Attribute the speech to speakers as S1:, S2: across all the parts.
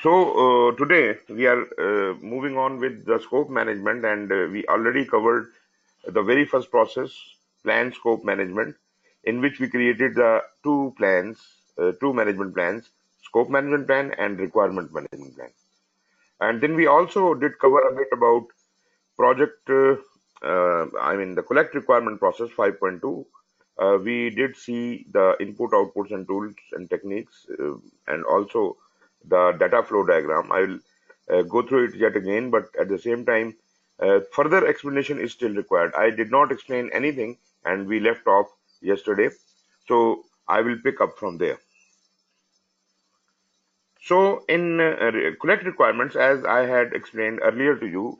S1: So today we are moving on with the scope management, and we already covered the very first process, plan scope management, in which we created the two plans, two management plans, scope management plan and requirement management plan. And then we also did cover a bit about project, the collect requirement process 5.2. We did see the input, outputs, and tools and techniques, and also the data flow diagram. I will go through it yet again, but at the same time, further explanation is still required. I did not explain anything, and we left off yesterday, so I will pick up from there. So in collect requirements, as I had explained earlier to you,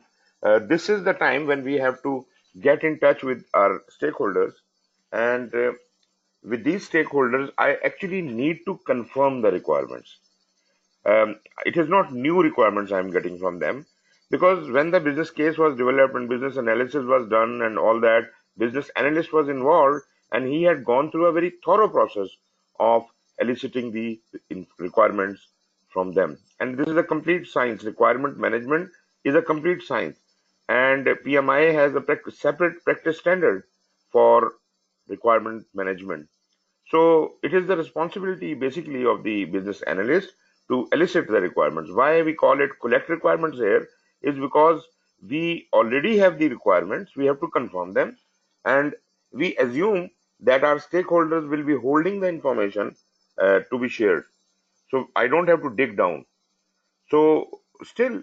S1: this is the time when we have to get in touch with our stakeholders, and with these stakeholders, I actually need to confirm the requirements. It is not new requirements I'm getting from them, because when the business case was developed and business analysis was done and all that, business analyst was involved, and he had gone through a very thorough process of eliciting the requirements from them. And this is a complete science. Requirement management is a complete science, and PMI has a separate practice standard for requirement management. So it is the responsibility basically of the business analyst to elicit the requirements. Why we call it collect requirements here is because we already have the requirements, we have to confirm them, and we assume that our stakeholders will be holding the information to be shared. So I don't have to dig down. So still,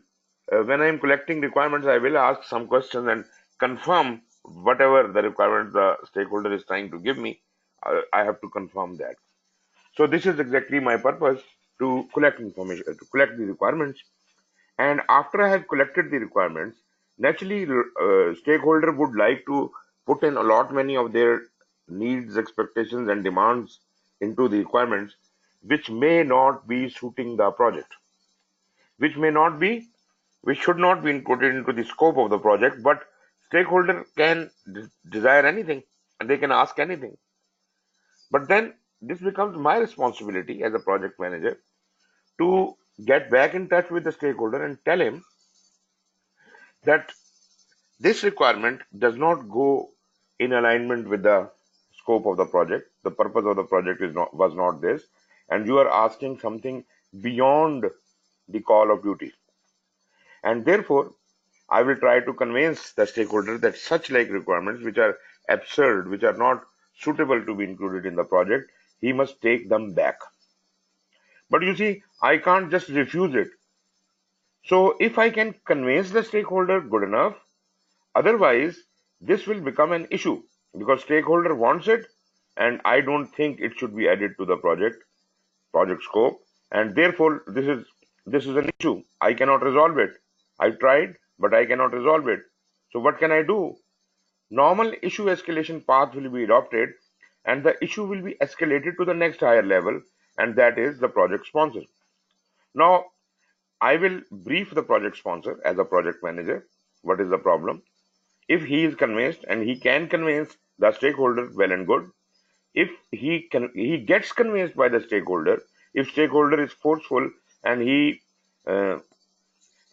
S1: when I am collecting requirements, I will ask some questions and confirm whatever the requirement the stakeholder is trying to give me. I have to confirm that. So this is exactly my purpose, to collect information, to collect the requirements. And after I have collected the requirements, naturally, stakeholder would like to put in a lot many of their needs, expectations, and demands into the requirements, which may not be suiting the project, which may not be, which should not be included into the scope of the project. But stakeholder can desire anything, and they can ask anything. But then this becomes my responsibility as a project manager to get back in touch with the stakeholder and tell him that this requirement does not go in alignment with the scope of the project. The purpose of the project was not this, and you are asking something beyond the call of duty. And therefore, I will try to convince the stakeholder that such like requirements, which are absurd, which are not suitable to be included in the project, he must take them back. But you see, I can't just refuse it. So if I can convince the stakeholder, good enough. Otherwise, this will become an issue, because stakeholder wants it, and I don't think it should be added to the project scope, and therefore this is an issue. I cannot resolve it. I tried, but I cannot resolve it. So what can I do? Normal issue escalation path will be adopted, and the issue will be escalated to the next higher level, and that is the project sponsor. Now, I will brief the project sponsor as a project manager. What is the problem? If he is convinced, and he can convince the stakeholder, well and good. If he gets convinced by the stakeholder, if stakeholder is forceful and he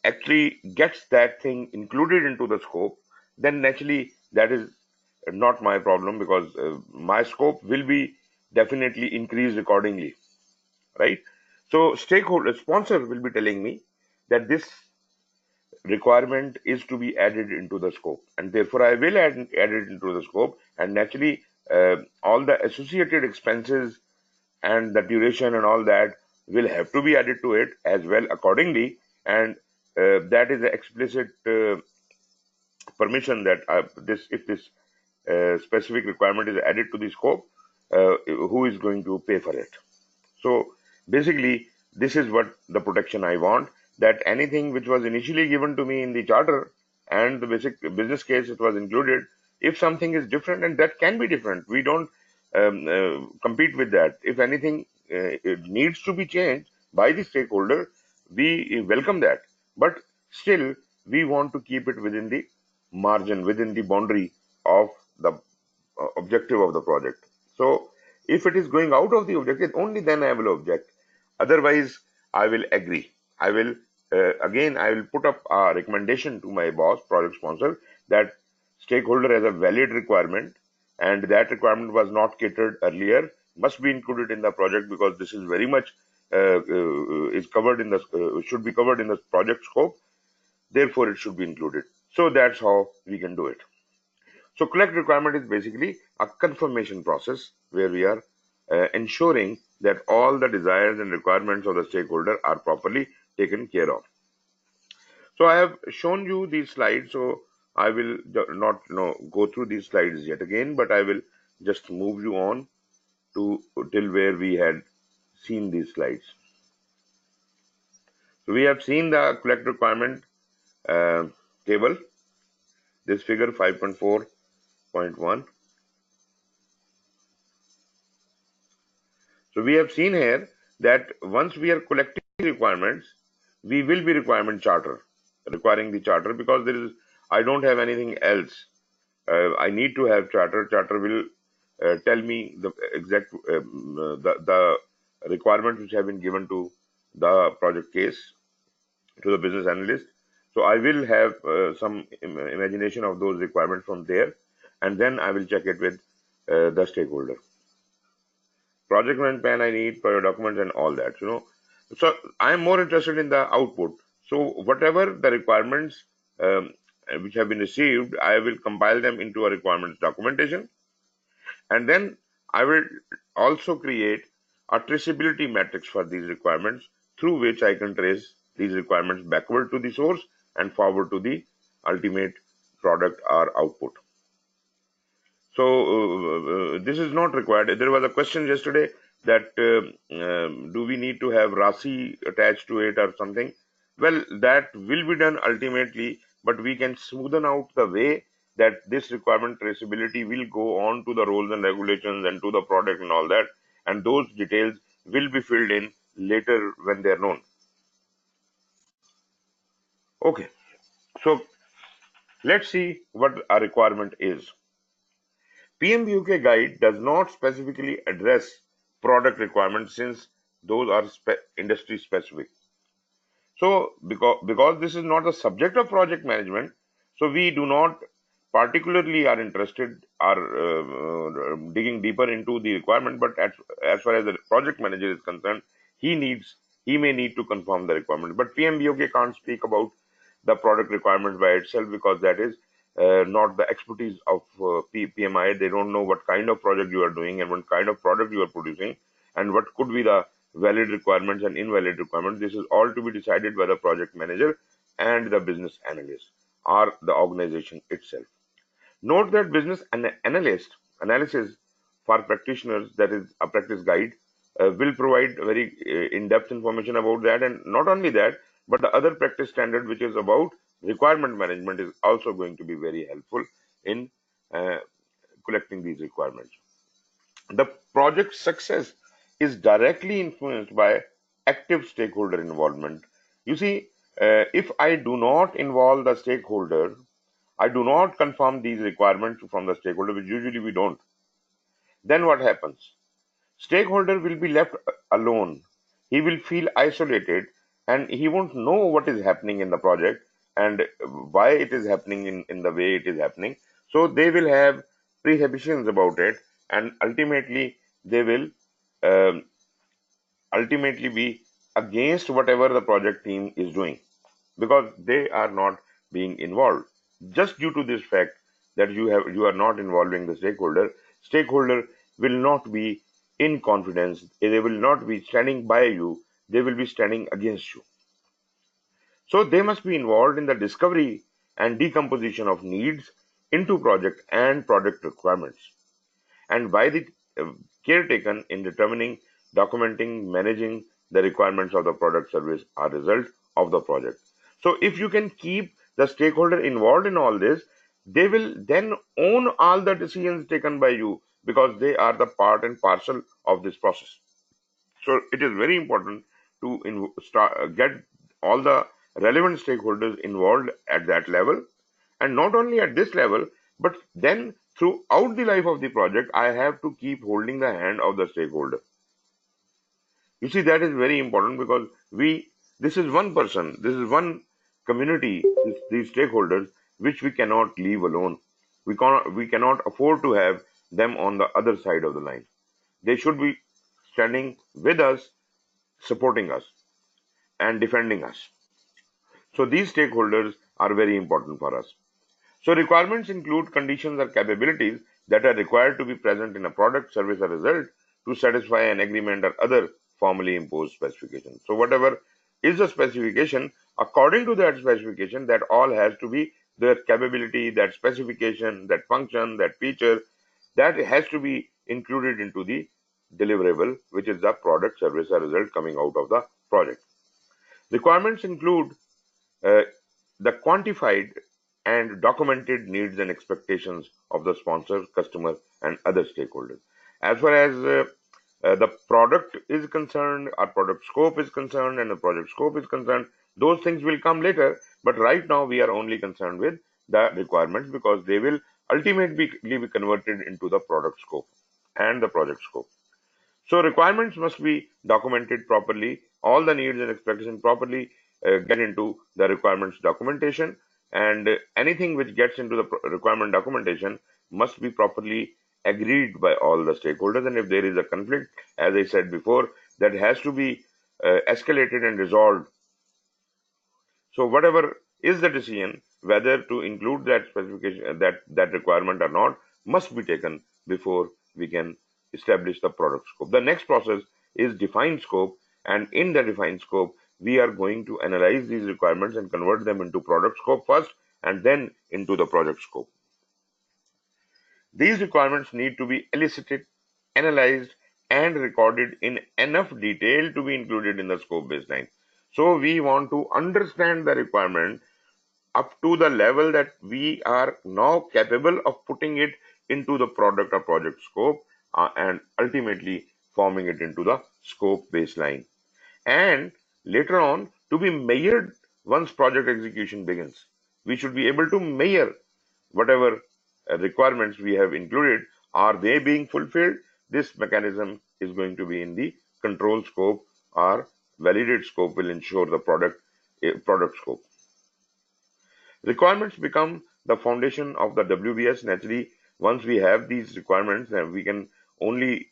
S1: actually gets that thing included into the scope, then naturally that is not my problem, because my scope will be definitely increased accordingly, right? So stakeholder sponsor will be telling me that this requirement is to be added into the scope, and therefore I will add it into the scope, and naturally all the associated expenses and the duration and all that will have to be added to it as well accordingly, and that is the explicit permission that if this specific requirement is added to the scope, who is going to pay for it. So basically, this is what the protection I want, that anything which was initially given to me in the charter and the basic business case, it was included. If something is different, and that can be different, we don't compete with that. If anything it needs to be changed by the stakeholder, we welcome that. But still, we want to keep it within the margin, within the boundary of the objective of the project. So if it is going out of the objective, only then I will object. Otherwise, I will agree. I will I will put up a recommendation to my boss, project sponsor, that stakeholder has a valid requirement, and that requirement was not catered earlier, must be included in the project because this is very much is covered in the should be covered in the project scope. Therefore, it should be included. So that's how we can do it. So collect requirement is basically a confirmation process where we are ensuring that all the desires and requirements of the stakeholder are properly taken care of. So I have shown you these slides, so I will not go through these slides yet again, but I will just move you on to till where we had seen these slides. So we have seen the collect requirement table, this figure 5.4.1. So we have seen here that once we are collecting requirements, we will be requiring the charter because I don't have anything else. I need to have charter. Charter will tell me the exact the requirements which have been given to the project case, to the business analyst. So I will have some imagination of those requirements from there, and then I will check it with the stakeholder. Project management plan I need for your documents and all that, So I am more interested in the output. So whatever the requirements which have been received, I will compile them into a requirements documentation, and then I will also create a traceability matrix for these requirements through which I can trace these requirements backward to the source and forward to the ultimate product or output. So this is not required. There was a question yesterday that do we need to have RASI attached to it or something? Well, that will be done ultimately, but we can smoothen out the way that this requirement traceability will go on to the rules and regulations and to the product and all that, and those details will be filled in later when they are known. Okay, so let's see what a requirement is. PMBOK guide does not specifically address product requirements since those are industry specific. So because this is not the subject of project management, so we do not particularly are interested or digging deeper into the requirement. But as far as the project manager is concerned, he may need to confirm the requirement. But PMBOK can't speak about the product requirements by itself because that is not the expertise of PMI. They don't know what kind of project you are doing and what kind of product you are producing and what could be the valid requirements and invalid requirements. This is all to be decided by the project manager and the business analyst or the organization itself. Note that business analysis for practitioners, that is a practice guide, will provide very in-depth information about that, and not only that, but the other practice standard which is about requirement management is also going to be very helpful in uh, collecting these requirements. The project success is directly influenced by active stakeholder involvement. You see, if I do not involve the stakeholder, I do not confirm these requirements from the stakeholder, which usually we don't, then what happens? Stakeholder will be left alone. He will feel isolated and he won't know what is happening in the project and why it is happening in the way it is happening. So they will have preconceptions about it, and ultimately they will um, ultimately be against whatever the project team is doing because they are not being involved. Just due to this fact that you are not involving the stakeholder will not be in confidence. They will not be standing by you. They will be standing against you. So they must be involved in the discovery and decomposition of needs into project and product requirements, and by the care taken in determining, documenting, managing the requirements of the product, service, or result of the project. So if you can keep the stakeholder involved in all this, they will then own all the decisions taken by you because they are the part and parcel of this process. So it is very important to get all the relevant stakeholders involved at that level, and not only at this level, but then throughout the life of the project, I have to keep holding the hand of the stakeholder. You see, that is very important because we This is one person, this is one community, these stakeholders, which we cannot leave alone. We cannot afford to have them on the other side of the line. They should be standing with us, supporting us, and defending us. So these stakeholders are very important for us. So requirements include conditions or capabilities that are required to be present in a product, service, or result to satisfy an agreement or other formally imposed specification. So whatever is a specification, according to that specification, that all has to be the capability, that specification, that function, that feature, that has to be included into the deliverable, which is the product, service, or result coming out of the project. Requirements include uh, the quantified and documented needs and expectations of the sponsor, customer, and other stakeholders. As far as the product is concerned, our product scope is concerned, and the project scope is concerned, those things will come later. But right now, we are only concerned with the requirements because they will ultimately be converted into the product scope and the project scope. So requirements must be documented properly. All the needs and expectations properly get into the requirements documentation, and anything which gets into the requirement documentation must be properly agreed by all the stakeholders. And if there is a conflict, as I said before, that has to be escalated and resolved. So whatever is the decision, whether to include that specification, that requirement or not, must be taken before we can establish the product scope. The next process is define scope, and in the defined scope, we are going to analyze these requirements and convert them into product scope first, and then into the project scope. These requirements need to be elicited, analyzed, and recorded in enough detail to be included in the scope baseline. So we want to understand the requirement up to the level that we are now capable of putting it into the product or project scope, and ultimately forming it into the scope baseline. And later on, to be measured once project execution begins. We should be able to measure whatever requirements we have included. Are they being fulfilled? This mechanism is going to be in the control scope, or validate scope will ensure the product scope. Requirements become the foundation of the WBS. Naturally, once we have these requirements, then we can only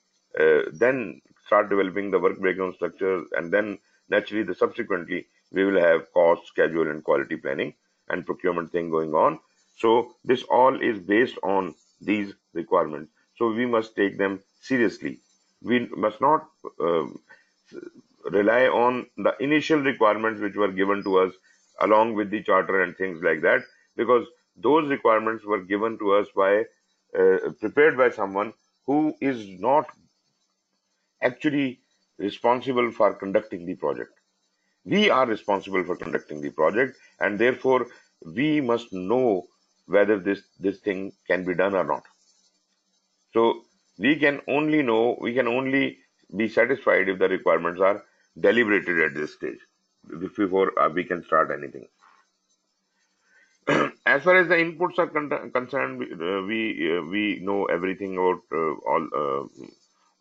S1: then start developing the work breakdown structure, and then naturally, subsequently, we will have cost, schedule, and quality planning and procurement thing going on. So this all is based on these requirements. So we must take them seriously. We must not rely on the initial requirements which were given to us along with the charter and things like that, because those requirements were given to us by prepared by someone who is not actually responsible for conducting the project. We are responsible for conducting the project, and therefore we must know whether this thing can be done or not. So we can only be satisfied if the requirements are deliberated at this stage before we can start anything. As far as the inputs are concerned, we know everything about all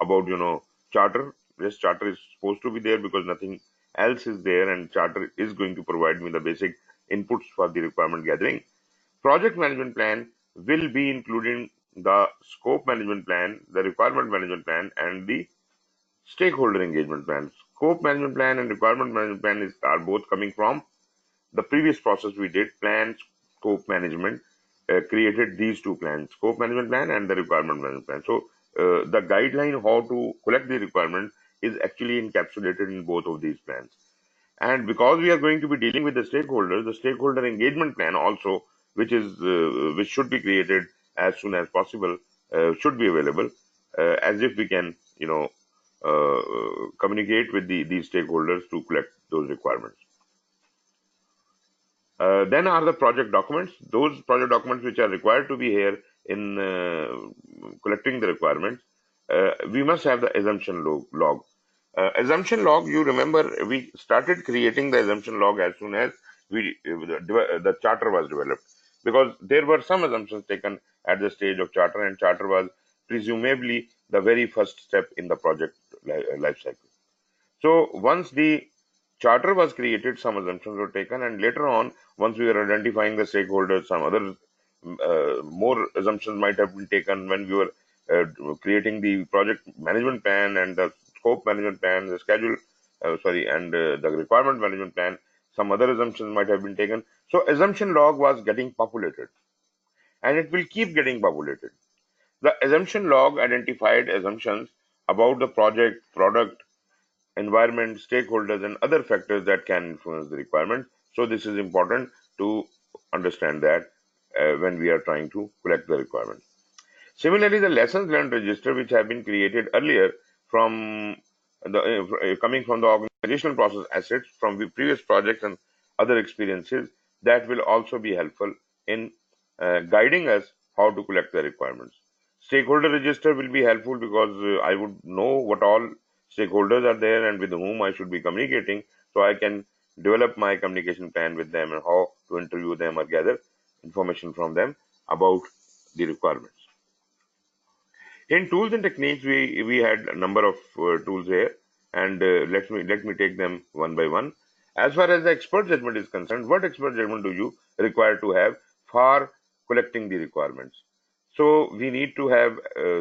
S1: about charter. This charter is supposed to be there because nothing else is there, and charter is going to provide me the basic inputs for the requirement gathering. Project management plan will be including the scope management plan, the requirement management plan, and the stakeholder engagement plan. Scope management plan and requirement management plan are both coming from the previous process we did. Plan, scope management, created these two plans, scope management plan and the requirement management plan. So the guideline how to collect the requirement is actually encapsulated in both of these plans. And because we are going to be dealing with the stakeholders, the stakeholder engagement plan also, which should be created as soon as possible, should be available, as if we can communicate with these stakeholders to collect those requirements. Then are the project documents. Those project documents which are required to be here in collecting the requirements. We must have the assumption log. Assumption log, you remember, we started creating the assumption log as soon as the charter was developed, because there were some assumptions taken at the stage of charter, and charter was presumably the very first step in the project life cycle. So once the charter was created, some assumptions were taken, and later on, once we were identifying the stakeholders, some other more assumptions might have been taken when we were creating the project management plan and the scope management plan, the schedule, and the requirement management plan. Some other assumptions might have been taken. So assumption log was getting populated, and it will keep getting populated. The assumption log identified assumptions about the project, product, environment, stakeholders, and other factors that can influence the requirement. So this is important to understand that when we are trying to collect the requirement. Similarly, the lessons learned register, which have been created earlier from coming from the organizational process assets from the previous projects and other experiences, that will also be helpful in guiding us how to collect the requirements. Stakeholder register will be helpful because I would know what all stakeholders are there and with whom I should be communicating, so I can develop my communication plan with them and how to interview them or gather information from them about the requirements. In tools and techniques, we had a number of tools here, and let me take them one by one. As far as the expert judgment is concerned, what expert judgment do you require to have for collecting the requirements? So we need to have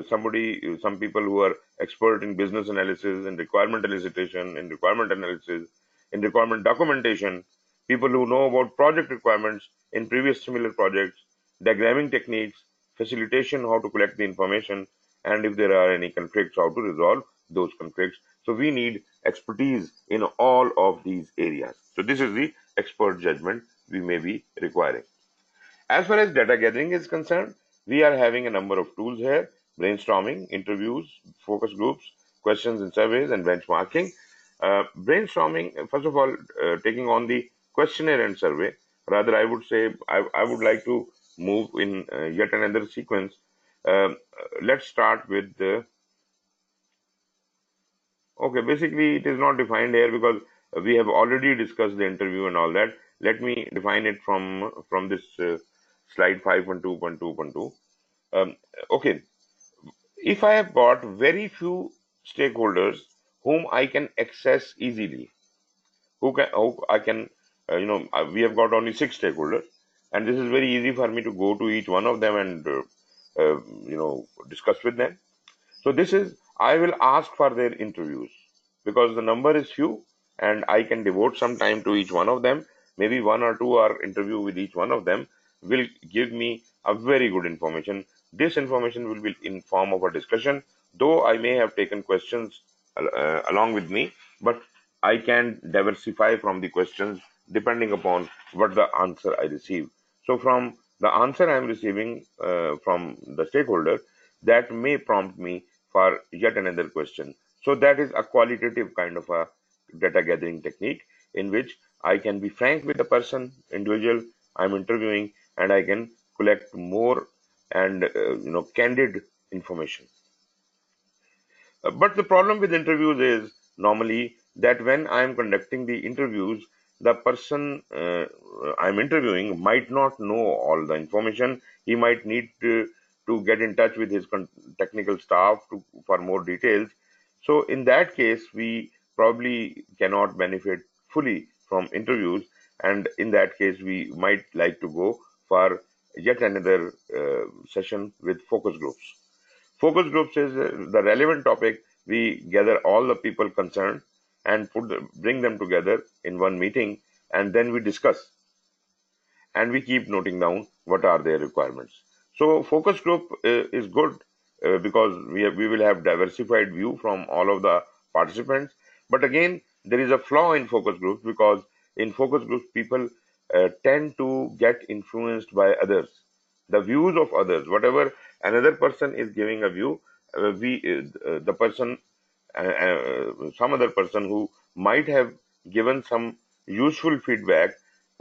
S1: some people who are expert in business analysis, in requirement elicitation, in requirement analysis, in requirement documentation, people who know about project requirements in previous similar projects, diagramming techniques, facilitation, how to collect the information, and if there are any conflicts, how to resolve those conflicts. So we need expertise in all of these areas. So this is the expert judgment we may be requiring. As far as data gathering is concerned, we are having a number of tools here: brainstorming, interviews, focus groups, questions and surveys, and benchmarking. Brainstorming, first of all, taking on the questionnaire and survey. Rather, I would say I would like to move in yet another sequence. Let's start with the. Okay, basically, it is not defined here because we have already discussed the interview and all that. Let me define it from this slide 5.2.2.2. Um, okay, if I have got very few stakeholders whom I can access easily, who I can, we have got only six stakeholders, and this is very easy for me to go to each one of them and discuss with them. So this is, I will ask for their interviews because the number is few and I can devote some time to each one of them. Maybe one or two hour interview with each one of them will give me a very good information. This information will be in form of a discussion, though I may have taken questions along with me, but I can diversify from the questions depending upon what the answer I receive. So from the answer I am receiving from the stakeholder, that may prompt me for yet another question. So that is a qualitative kind of a data gathering technique in which I can be frank with the person, individual I'm interviewing, and I can collect more and candid information. But the problem with interviews is normally that when I am conducting the interviews, the person I'm interviewing might not know all the information. He might need to get in touch with his technical staff for more details. So in that case, we probably cannot benefit fully from interviews, and in that case, we might like to go for yet another session with focus groups. Focus groups is the relevant topic. We gather all the people concerned and bring them together in one meeting, and then we discuss and we keep noting down what are their requirements. So focus group is good because we will have diversified view from all of the participants. But again, there is a flaw in focus groups because in focus groups people tend to get influenced by others, the views of others. Whatever another person is giving a view, the person, some other person who might have given some useful feedback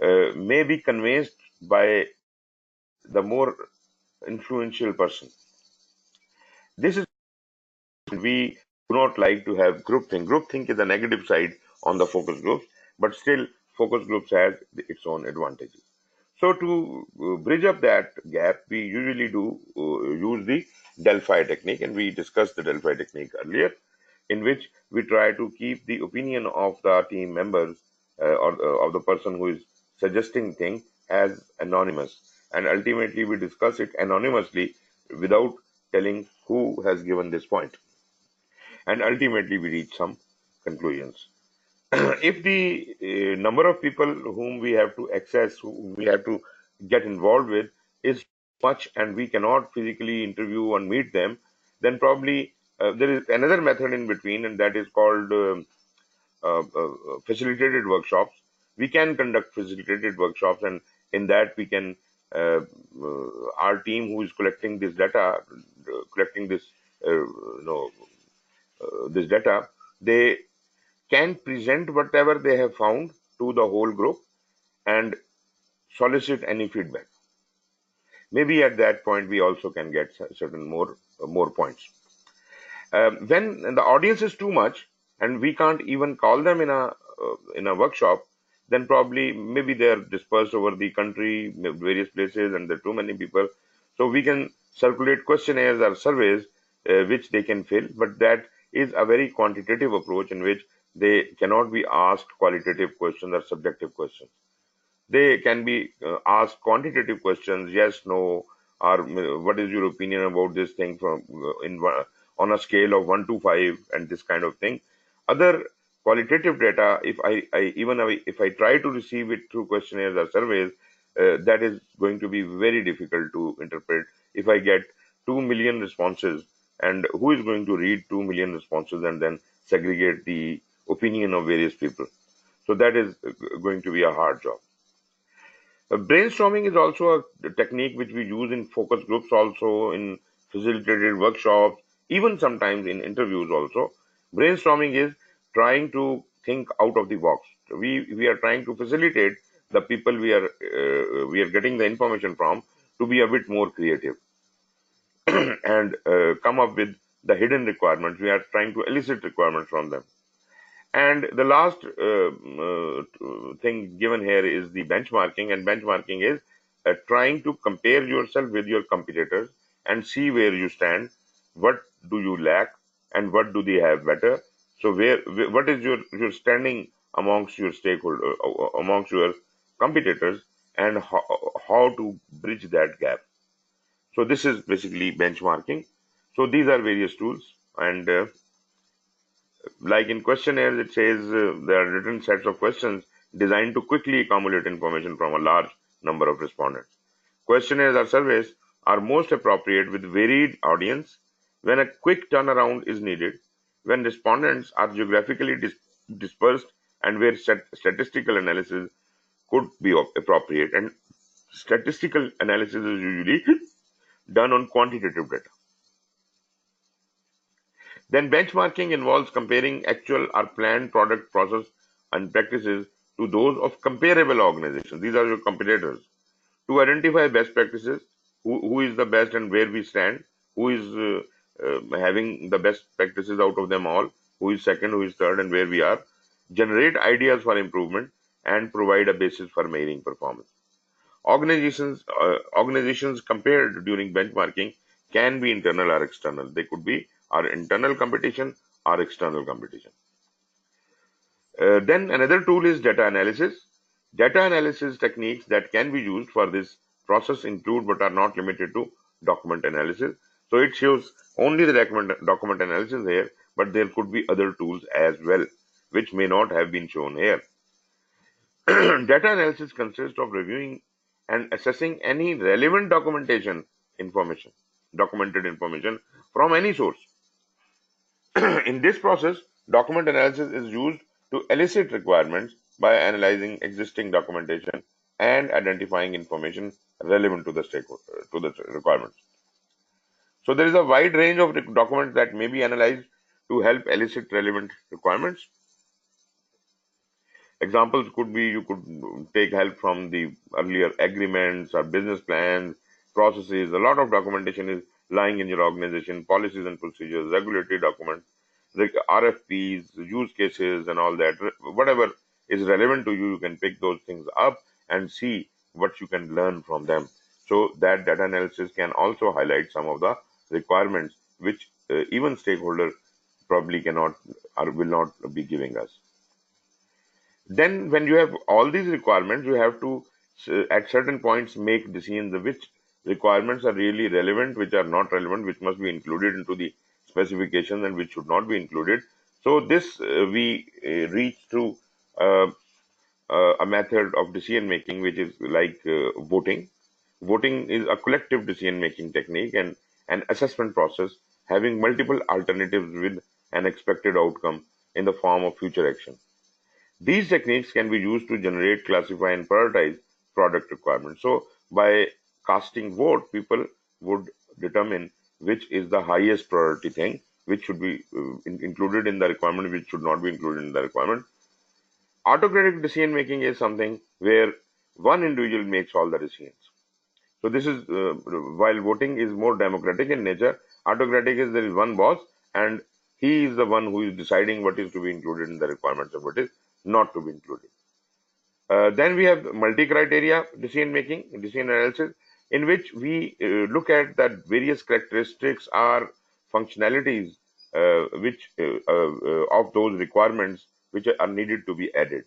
S1: may be convinced by the more influential person. This is, we do not like to have groupthink. Groupthink is the negative side on the focus groups, but still focus groups has its own advantages. So to bridge up that gap, we usually do use the Delphi technique, and we discussed the Delphi technique earlier, in which we try to keep the opinion of the team members or of the person who is suggesting thing as anonymous, and ultimately we discuss it anonymously without telling who has given this point, and ultimately we reach some conclusions. If the number of people whom we have to access, whom we have to get involved with, is much and we cannot physically interview and meet them, then probably there is another method in between, and that is called facilitated workshops. We can conduct facilitated workshops, and in that we can, uh, our team who is collecting this data, collecting this, this data, they can present whatever they have found to the whole group and solicit any feedback. Maybe at that point we also can get certain more points. When the audience is too much and we can't even call them in a workshop, then probably maybe they are dispersed over the country, various places, and there are too many people. So we can circulate questionnaires or surveys which they can fill, but that is a very quantitative approach in which they cannot be asked qualitative questions or subjective questions. They can be asked quantitative questions, yes, no, or what is your opinion about this thing from on a scale of 1 to 5, and this kind of thing. Other qualitative data, if I try to receive it through questionnaires or surveys, that is going to be very difficult to interpret. If I get 2 million responses, and who is going to read 2 million responses and then segregate the opinion of various people? So that is going to be a hard job. Brainstorming is also a technique which we use in focus groups, also in facilitated workshops, even sometimes in interviews also. Brainstorming is trying to think out of the box. We are trying to facilitate the people we are getting the information from to be a bit more creative and come up with the hidden requirements. We are trying to elicit requirements from them. And the last thing given here is the benchmarking, and benchmarking is trying to compare yourself with your competitors and see where you stand, what do you lack, and what do they have better. So what is your standing amongst your stakeholder, amongst your competitors, and how to bridge that gap. So this is basically benchmarking. So these are various tools, and like in questionnaires, it says there are written sets of questions designed to quickly accumulate information from a large number of respondents. Questionnaires or surveys are most appropriate with varied audience when a quick turnaround is needed, when respondents are geographically dispersed, and where statistical analysis could be appropriate. And statistical analysis is usually done on quantitative data. Then benchmarking involves comparing actual or planned product process and practices to those of comparable organizations. These are your competitors. To identify best practices, who is the best and where we stand, who is having the best practices out of them all, who is second, who is third, and where we are. Generate ideas for improvement and provide a basis for measuring performance. Organizations compared during benchmarking can be internal or external. They could be our internal competition or external competition. Then another tool is data analysis. Data analysis techniques that can be used for this process include but are not limited to document analysis. So it shows only the document analysis here, but there could be other tools as well, which may not have been shown here. Data analysis consists of reviewing and assessing any relevant documented information from any source. In this process, document analysis is used to elicit requirements by analyzing existing documentation and identifying information relevant to the requirements. So there is a wide range of documents that may be analyzed to help elicit relevant requirements. Examples could be, you could take help from the earlier agreements or business plans, processes. A lot of documentation is lying in your organization, policies and procedures, regulatory documents, like RFPs, use cases, and all that. Whatever is relevant to you, you can pick those things up and see what you can learn from them. So that data analysis can also highlight some of the requirements which even stakeholders probably cannot or will not be giving us. Then when you have all these requirements, you have to at certain points make decisions of which requirements are really relevant, which are not relevant, which must be included into the specifications and which should not be included. So this we reach through uh, a method of decision making which is like voting. Voting is a collective decision making technique and an assessment process having multiple alternatives with an expected outcome in the form of future action. These techniques can be used to generate, classify, and prioritize product requirements. So, by casting vote, people would determine which is the highest priority thing, which should be included in the requirement, which should not be included in the requirement. Autocratic decision making is something where one individual makes all the decisions. So, this is while voting is more democratic in nature, autocratic is there is one boss and he is the one who is deciding what is to be included in the requirements and what is not to be included. Then we have multi-criteria decision making, decision analysis, in which we look at that various characteristics or functionalities which of those requirements which are needed to be added.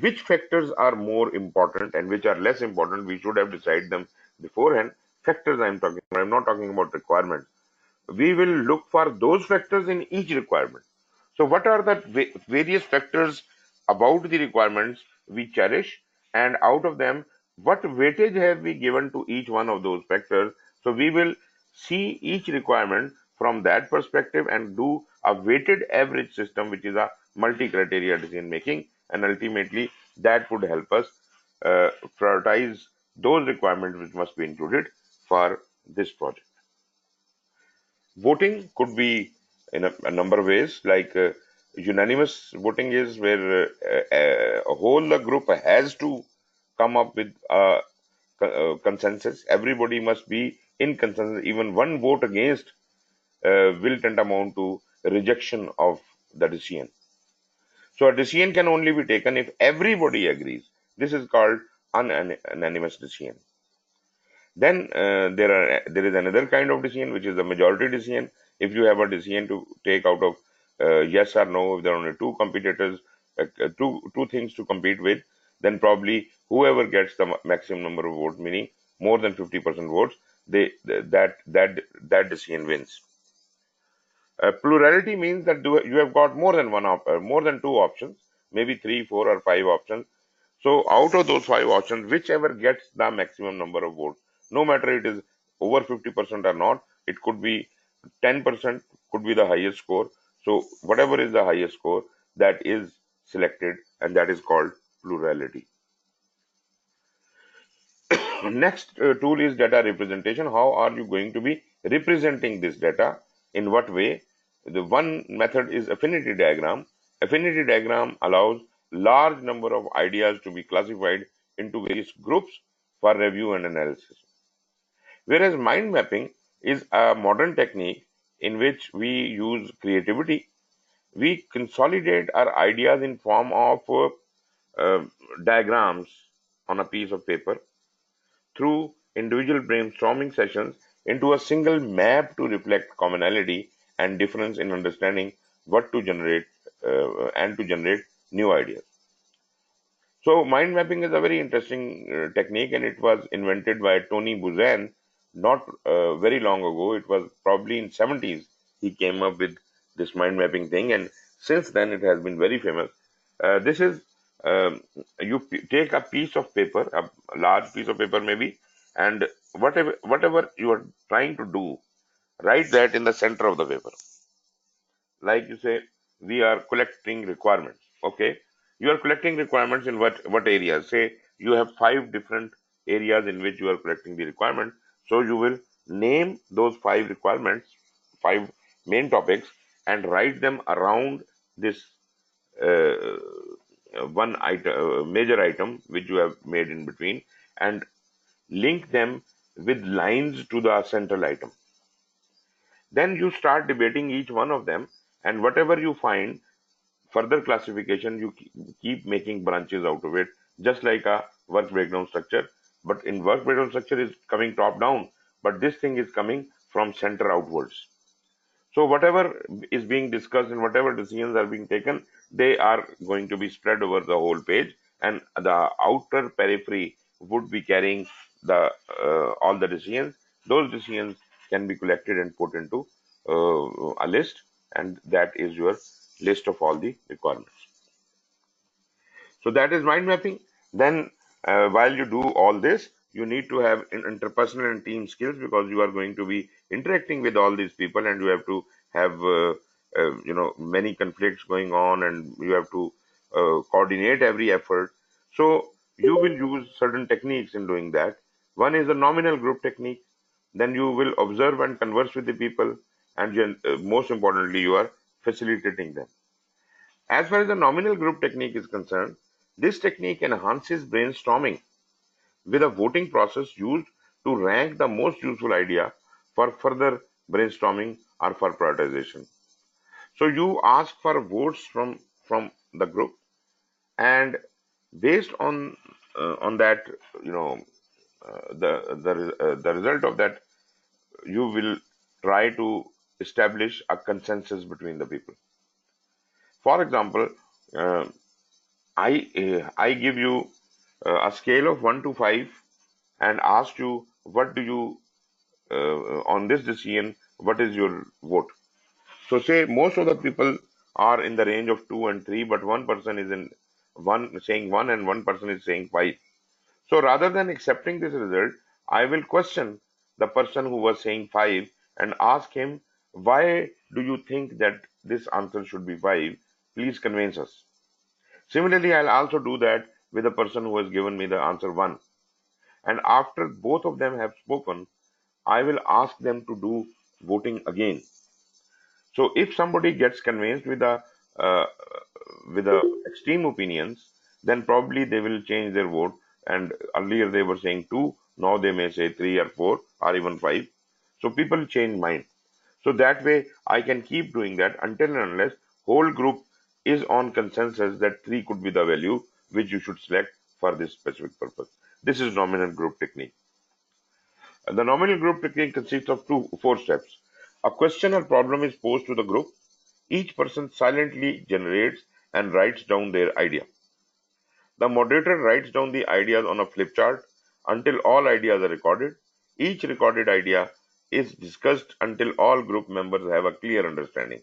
S1: Which factors are more important and which are less important? We should have decided them beforehand. Factors I'm talking about. I'm not talking about requirements. We will look for those factors in each requirement. So, what are the various factors about the requirements we cherish, and out of them, what weightage have we given to each one of those factors? So, we will see each requirement from that perspective and do a weighted average system, which is a multi criteria decision making, and ultimately that would help us uh, prioritize those requirements which must be included for this project. Voting could be in a number of ways, like unanimous voting is where a whole group has to come up with a consensus. Everybody must be in consensus. Even one vote against will tend amount to rejection of the decision. So a decision can only be taken if everybody agrees. This is called unanimous decision. Then there is another kind of decision which is the majority decision. If you have a decision to take out of yes or no, if there are only two competitors, two things to compete with, then probably whoever gets the maximum number of votes, meaning more than 50% votes, that decision wins. Plurality means that you have got more than two options, maybe three, four, or five options. So out of those five options, whichever gets the maximum number of votes, no matter it is over 50% or not, it could be 10%, could be the highest score. So whatever is the highest score, that is selected, and that is called plurality. Next tool is data representation. How are you going to be representing this data? In what way? The one method is affinity diagram. Affinity diagram allows large number of ideas to be classified into various groups for review and analysis. Whereas mind mapping is a modern technique in which we use creativity. We consolidate our ideas in form of diagrams on a piece of paper through individual brainstorming sessions into a single map to reflect commonality and difference in understanding what to generate and to generate new ideas. So, mind mapping is a very interesting technique, and it was invented by Tony Buzan not very long ago. It was probably in 70s he came up with this mind mapping thing, and since then it has been very famous. This is you take a piece of paper, a large piece of paper maybe, and whatever you are trying to do, write that in the center of the paper. Like you say, we are collecting requirements. Okay, you are collecting requirements in what areas? Say you have five different areas in which you are collecting the requirement. So you will name those five requirements, five main topics, and write them around this uh, one item, major item which you have made in between, and link them with lines to the central item. Then you start debating each one of them, and whatever you find, further classification, you keep making branches out of it, just like a work breakdown structure. But in work breakdown structure is coming top down, but this thing is coming from center outwards. So whatever is being discussed and whatever decisions are being taken, they are going to be spread over the whole page, and the outer periphery would be carrying the all the decisions. Those decisions can be collected and put into a list, and that is your list of all the requirements. So that is mind mapping. Then, while you do all this, you need to have interpersonal and team skills, because you are going to be interacting with all these people, and you have to have many conflicts going on, and you have to coordinate every effort. So you will use certain techniques in doing that. One is the nominal group technique. Then you will observe and converse with the people, and most importantly, you are facilitating them. As far as the nominal group technique is concerned, this technique enhances brainstorming with a voting process used to rank the most useful idea for further brainstorming or for prioritization. So you ask for votes from the group, and based on that, you know, the result of that, you will try to establish a consensus between the people. For example, uh, I give you a scale of 1 to 5 and ask you, what do you on this decision, what is your vote? So say most of the people are in the range of 2 and 3, but one person is in one saying 1 and one person is saying 5. So rather than accepting this result, I will question the person who was saying 5 and ask him, why do you think that this answer should be 5? Please convince us. Similarly, I'll also do that with the person who has given me the answer 1. And after both of them have spoken, I will ask them to do voting again. So if somebody gets convinced uh, with the extreme opinions, then probably they will change their vote. And earlier they were saying 2, now they may say 3 or 4 or even 5. So people change mind. So that way I can keep doing that until and unless whole group is on consensus that 3 could be the value which you should select for this specific purpose. This is nominal group technique. The nominal group technique consists of 4 steps. A question or problem is posed to the group. Each person silently generates and writes down their idea. The moderator writes down the ideas on a flip chart until all ideas are recorded. Each recorded idea is discussed until all group members have a clear understanding.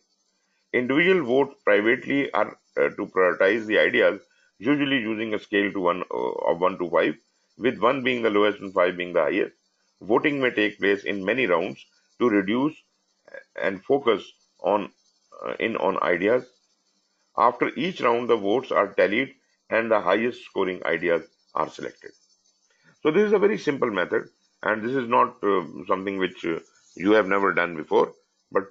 S1: Individual vote privately are to prioritize the ideas, usually using a scale to of 1 to 5, with 1 being the lowest and 5 being the highest. Voting may take place in many rounds to reduce and focus on on ideas. After each round, the votes are tallied and the highest scoring ideas are selected. So this is a very simple method, and this is not something which you have never done before, but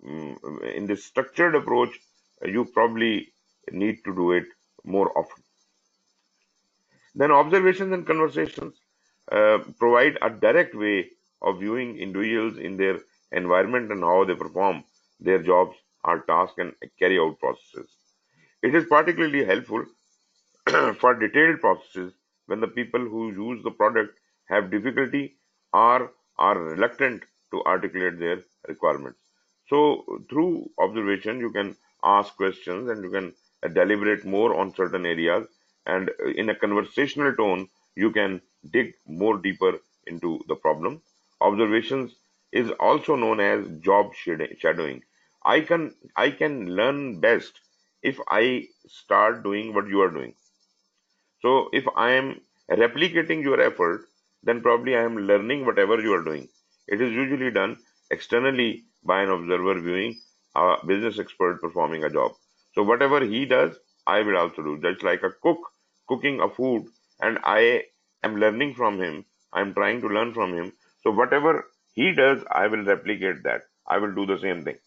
S1: in this structured approach, you probably need to do it more often. Then observations and conversations provide a direct way of viewing individuals in their environment and how they perform their jobs or tasks and carry out processes. It is particularly helpful for detailed processes when the people who use the product have difficulty or are reluctant to articulate their requirements. So, through observation, you can ask questions and you can deliberate more on certain areas. And in a conversational tone, you can dig more deeper into the problem. Observations is also known as job shadowing. I can learn best if I start doing what you are doing. So if I am replicating your effort, then probably I am learning whatever you are doing. It is usually done externally by an observer viewing a business expert performing a job. So whatever he does, I will also do. Just like a cook cooking a food, and I am learning from him. I am trying to learn from him. So whatever he does, I will replicate that. I will do the same thing.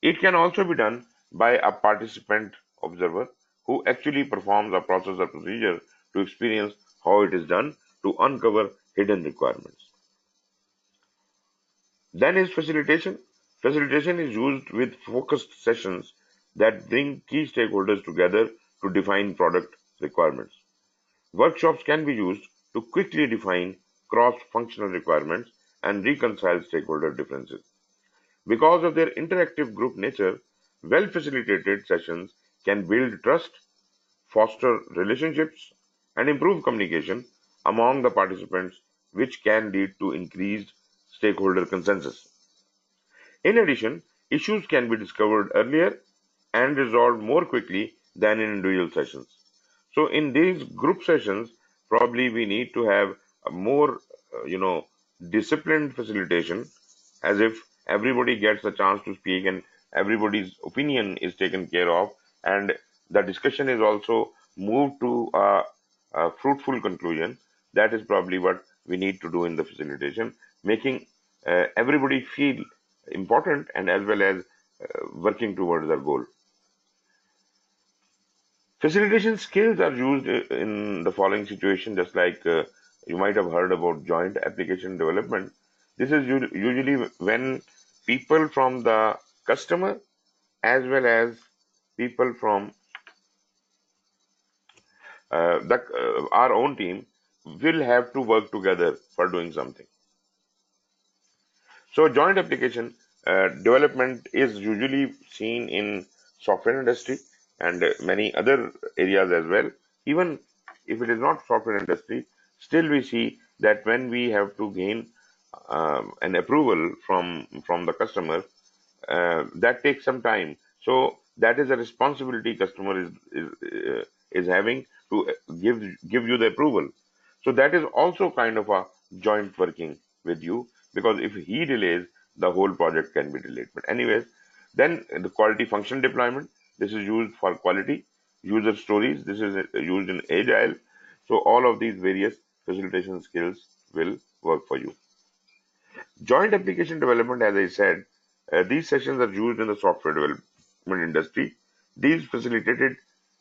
S1: It can also be done by a participant observer who actually performs a process or procedure to experience how it is done to uncover hidden requirements. Then is facilitation. Facilitation is used with focused sessions that bring key stakeholders together to define product requirements. Workshops can be used to quickly define cross-functional requirements and reconcile stakeholder differences. Because of their interactive group nature, well-facilitated sessions can build trust, foster relationships, and improve communication among the participants, which can lead to increased stakeholder consensus. In addition, issues can be discovered earlier and resolved more quickly than in individual sessions. So in these group sessions, probably we need to have a more, disciplined facilitation, as if everybody gets a chance to speak and everybody's opinion is taken care of, and the discussion is also moved to a fruitful conclusion. That is probably what we need to do in the facilitation, making everybody feel important and as well as working towards their goal. Facilitation skills are used in the following situation, just like you might have heard about joint application development. This is usually when people from the customer as well as people from our own team will have to work together for doing something. So joint application development is usually seen in software industry and many other areas as well. Even if it is not software industry, still we see that when we have to gain an approval from the customer, that takes some time. So that is a responsibility customer is having to give you the approval. So that is also kind of a joint working with you, because if he delays, the whole project can be delayed. But anyways, then the quality function deployment. This is used for quality user stories. This is used in agile. So all of these various facilitation skills will work for you. Joint application development, as I said, these sessions are used in the software development industry. These facilitated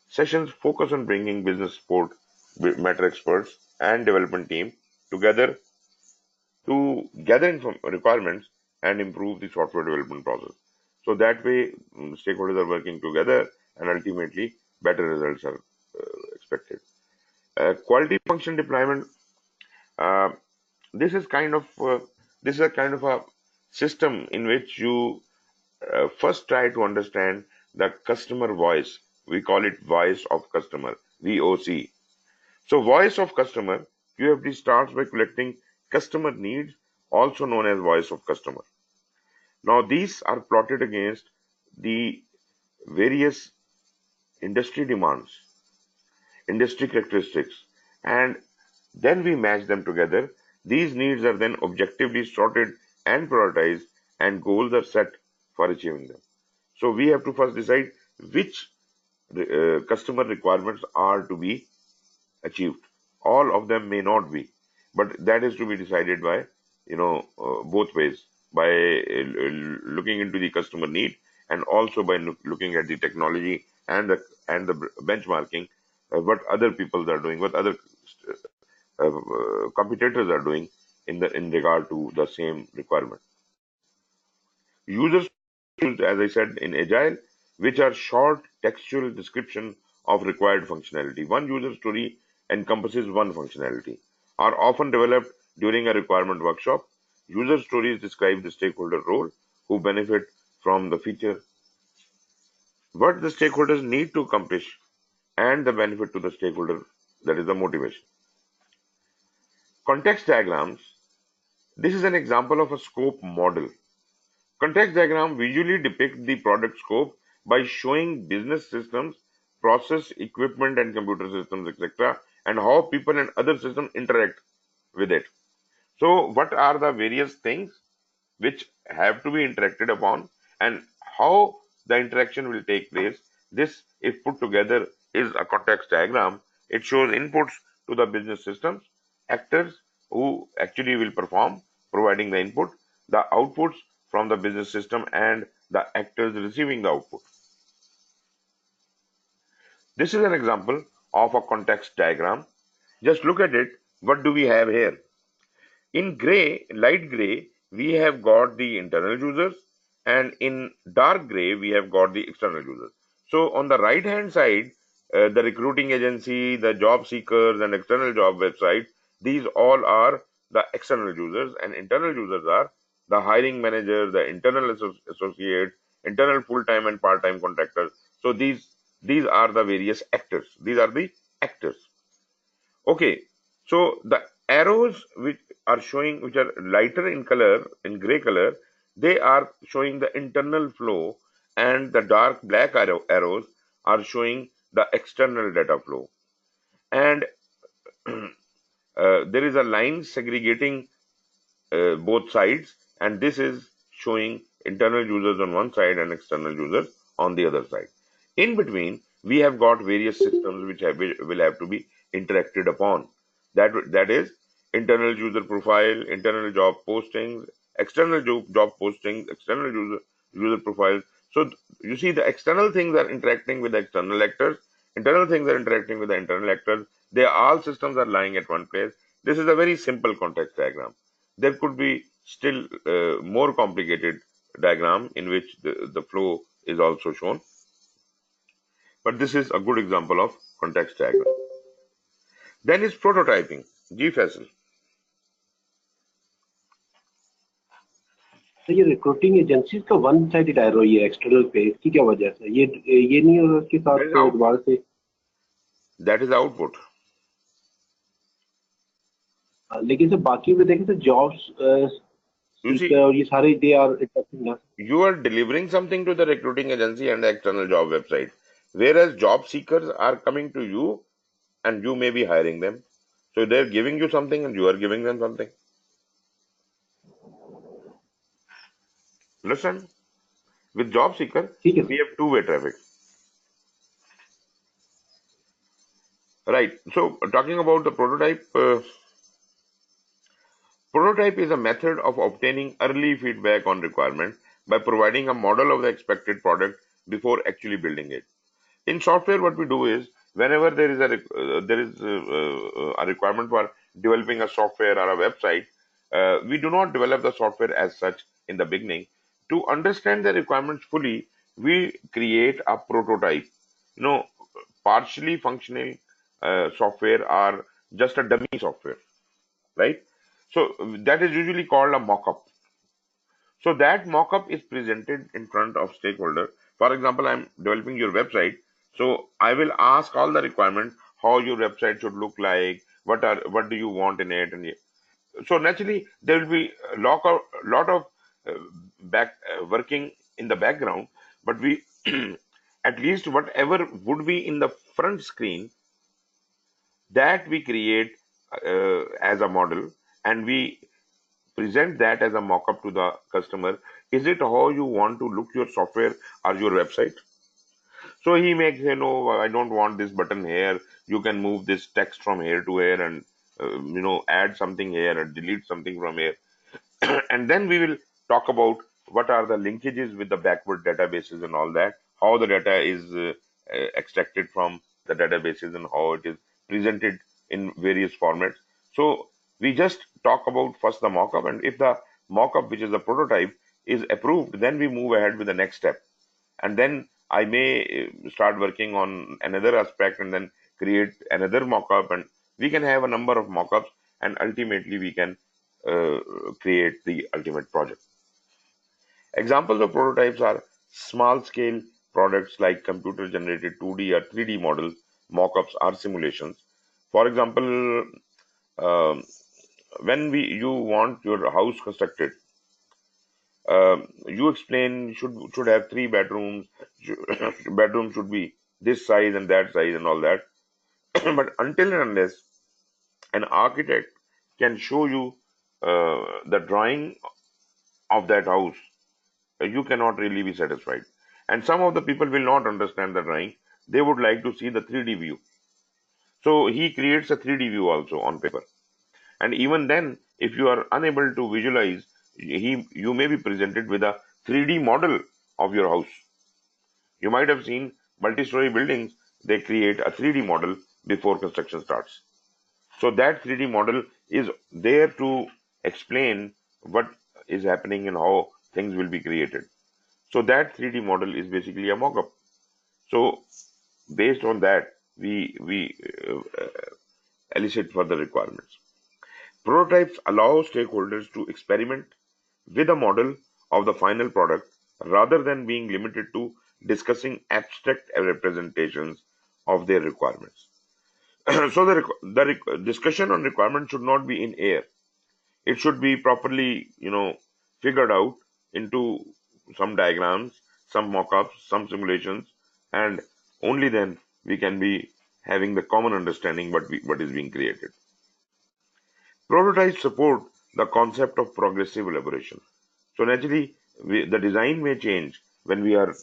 S1: sessions focus on bringing business support, matter experts, and development team together to gather requirements and improve the software development process. So that way, stakeholders are working together, and ultimately, better results are expected. Quality function deployment. Uh, this is kind of this is a kind of a system in which you first try to understand the customer voice. We call it voice of customer, VOC. So voice of customer, QFD starts by collecting customer needs, also known as voice of customer. Now these are plotted against the various industry demands, industry characteristics, and then we match them together. These needs are then objectively sorted and prioritized, and goals are set for achieving them. So we have to first decide which customer requirements are to be achieved. All of them may not be, but that is to be decided by both ways, by looking into the customer need and also by looking at the technology and the benchmarking, what other people are doing, what other competitors are doing in regard to the same requirement. Users used, as I said, in Agile, which are short textual description of required functionality. One user story encompasses one functionality, are often developed during a requirement workshop. User stories describe the stakeholder role, who benefit from the feature, what the stakeholders need to accomplish, and the benefit to the stakeholder, that is the motivation. Context diagrams. This is an example of a scope model. Context diagram visually depict the product scope by showing business systems, process, equipment, and computer systems, etc., and how people and other systems interact with it. So, what are the various things which have to be interacted upon, and how the interaction will take place? This, if put together, is a context diagram. It shows inputs to the business systems, actors who actually will perform, providing the input, the outputs from the business system, and the actors receiving the output. This is an example of a context diagram. Just look at it. What do we have here? In gray, light gray, we have got the internal users, and in dark gray, we have got the external users. So on the right hand side, the recruiting agency, the job seekers, and external job websites, these all are the external users, and internal users are the hiring manager, the internal associate, internal full-time and part-time contractors. So these are the various actors. These are the actors. Okay, so the arrows which are showing, which are lighter in color, in gray color, they are showing the internal flow, and the dark black arrows are showing the external data flow. And there is a line segregating both sides, and this is showing internal users on one side and external users on the other side. In between, we have got various systems which will have to be interacted upon. That is internal user profile, internal job postings, external job postings, external user profiles. So you see, the external things are interacting with the external actors, internal things are interacting with the internal actors. They all systems are lying at one place. This is a very simple context diagram. There could be still more complicated diagram in which the flow is also shown, but this is a good example of context diagram. Then is prototyping. G Faisal.
S2: तो ये recruiting agencies का one sided arrow ये external पे, इसकी क्या वजह से ये नहीं होगा उसके साथ दोबारा से?
S1: That is output.
S2: लेकिन सर बाकी में देखें तो जॉब्स और ये सारे they are interesting.
S1: You are delivering something to the recruiting agency and the external job website, whereas job seekers are coming to you and you may be hiring them. So they're giving you something and you are giving them something. Listen, with job seeker, we have two-way traffic. Right. So talking about the prototype, prototype is a method of obtaining early feedback on requirement by providing a model of the expected product before actually building it. In software, what we do is, whenever there is a requirement for developing a software or a website, we do not develop the software as such in the beginning. To understand the requirements fully, we create a prototype. Partially functional software are just a dummy software, right? So that is usually called a mock-up. So that mock-up is presented in front of stakeholder. For example, I'm developing your website. So I will ask all the requirements, how your website should look like, what do you want in it, and so naturally there will be a lot of working in the background, but we at least whatever would be in the front screen, that we create as a model, and we present that as a mock-up to the customer. Is it how you want to look your software or your website? So he may say, no, I don't want this button here. You can move this text from here to here and add something here and delete something from here. And then we will talk about what are the linkages with the backward databases and all that, how the data is extracted from the databases and how it is presented in various formats. So we just talk about first the mockup, and if the mockup, which is the prototype, is approved, then we move ahead with the next step. And then I may start working on another aspect and then create another mockup, and we can have a number of mockups, and ultimately we can create the ultimate project. Examples of prototypes are small scale products like computer generated 2D or 3D models, mockups, or simulations. For example, when you want your house constructed, you explain should have 3 bedrooms, bedroom should be this size and that size and all that. But until and unless an architect can show you the drawing of that house, you cannot really be satisfied. And some of the people will not understand the drawing. They would like to see the 3D view. So he creates a 3D view also on paper. And even then, if you are unable to visualize, you may be presented with a 3D model of your house. You might have seen multi-story buildings, they create a 3D model before construction starts. So that 3D model is there to explain what is happening and how things will be created. So that 3D model is basically a mock-up. So based on that, we elicit further requirements. Prototypes allow stakeholders to experiment with a model of the final product rather than being limited to discussing abstract representations of their requirements. So the discussion on requirements should not be in air. It should be properly, figured out into some diagrams, some mock-ups, some simulations, and only then we can be having the common understanding what is being created. Prototypes support the concept of progressive elaboration. So naturally, the design may change when we are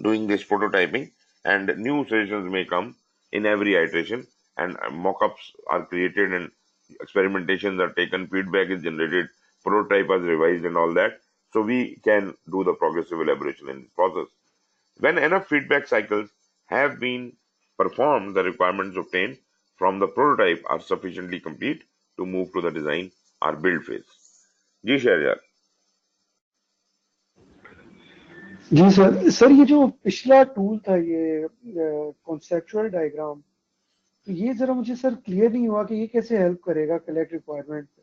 S1: doing this prototyping, and new suggestions may come in every iteration, and mock-ups are created, and experimentations are taken, feedback is generated, prototype is revised, and all that. So we can do the progressive elaboration in this process. When enough feedback cycles have been performed, the requirements obtained from the prototype are sufficiently complete to move to the design or build phase. जी शहरयार.
S3: जी sir ये जो पिछला tool था ये conceptual diagram, तो ये जरा मुझे सर क्लियर नहीं हुआ कि ये कैसे हेल्प करेगा कलेक्ट रिक्वायरमेंट पे।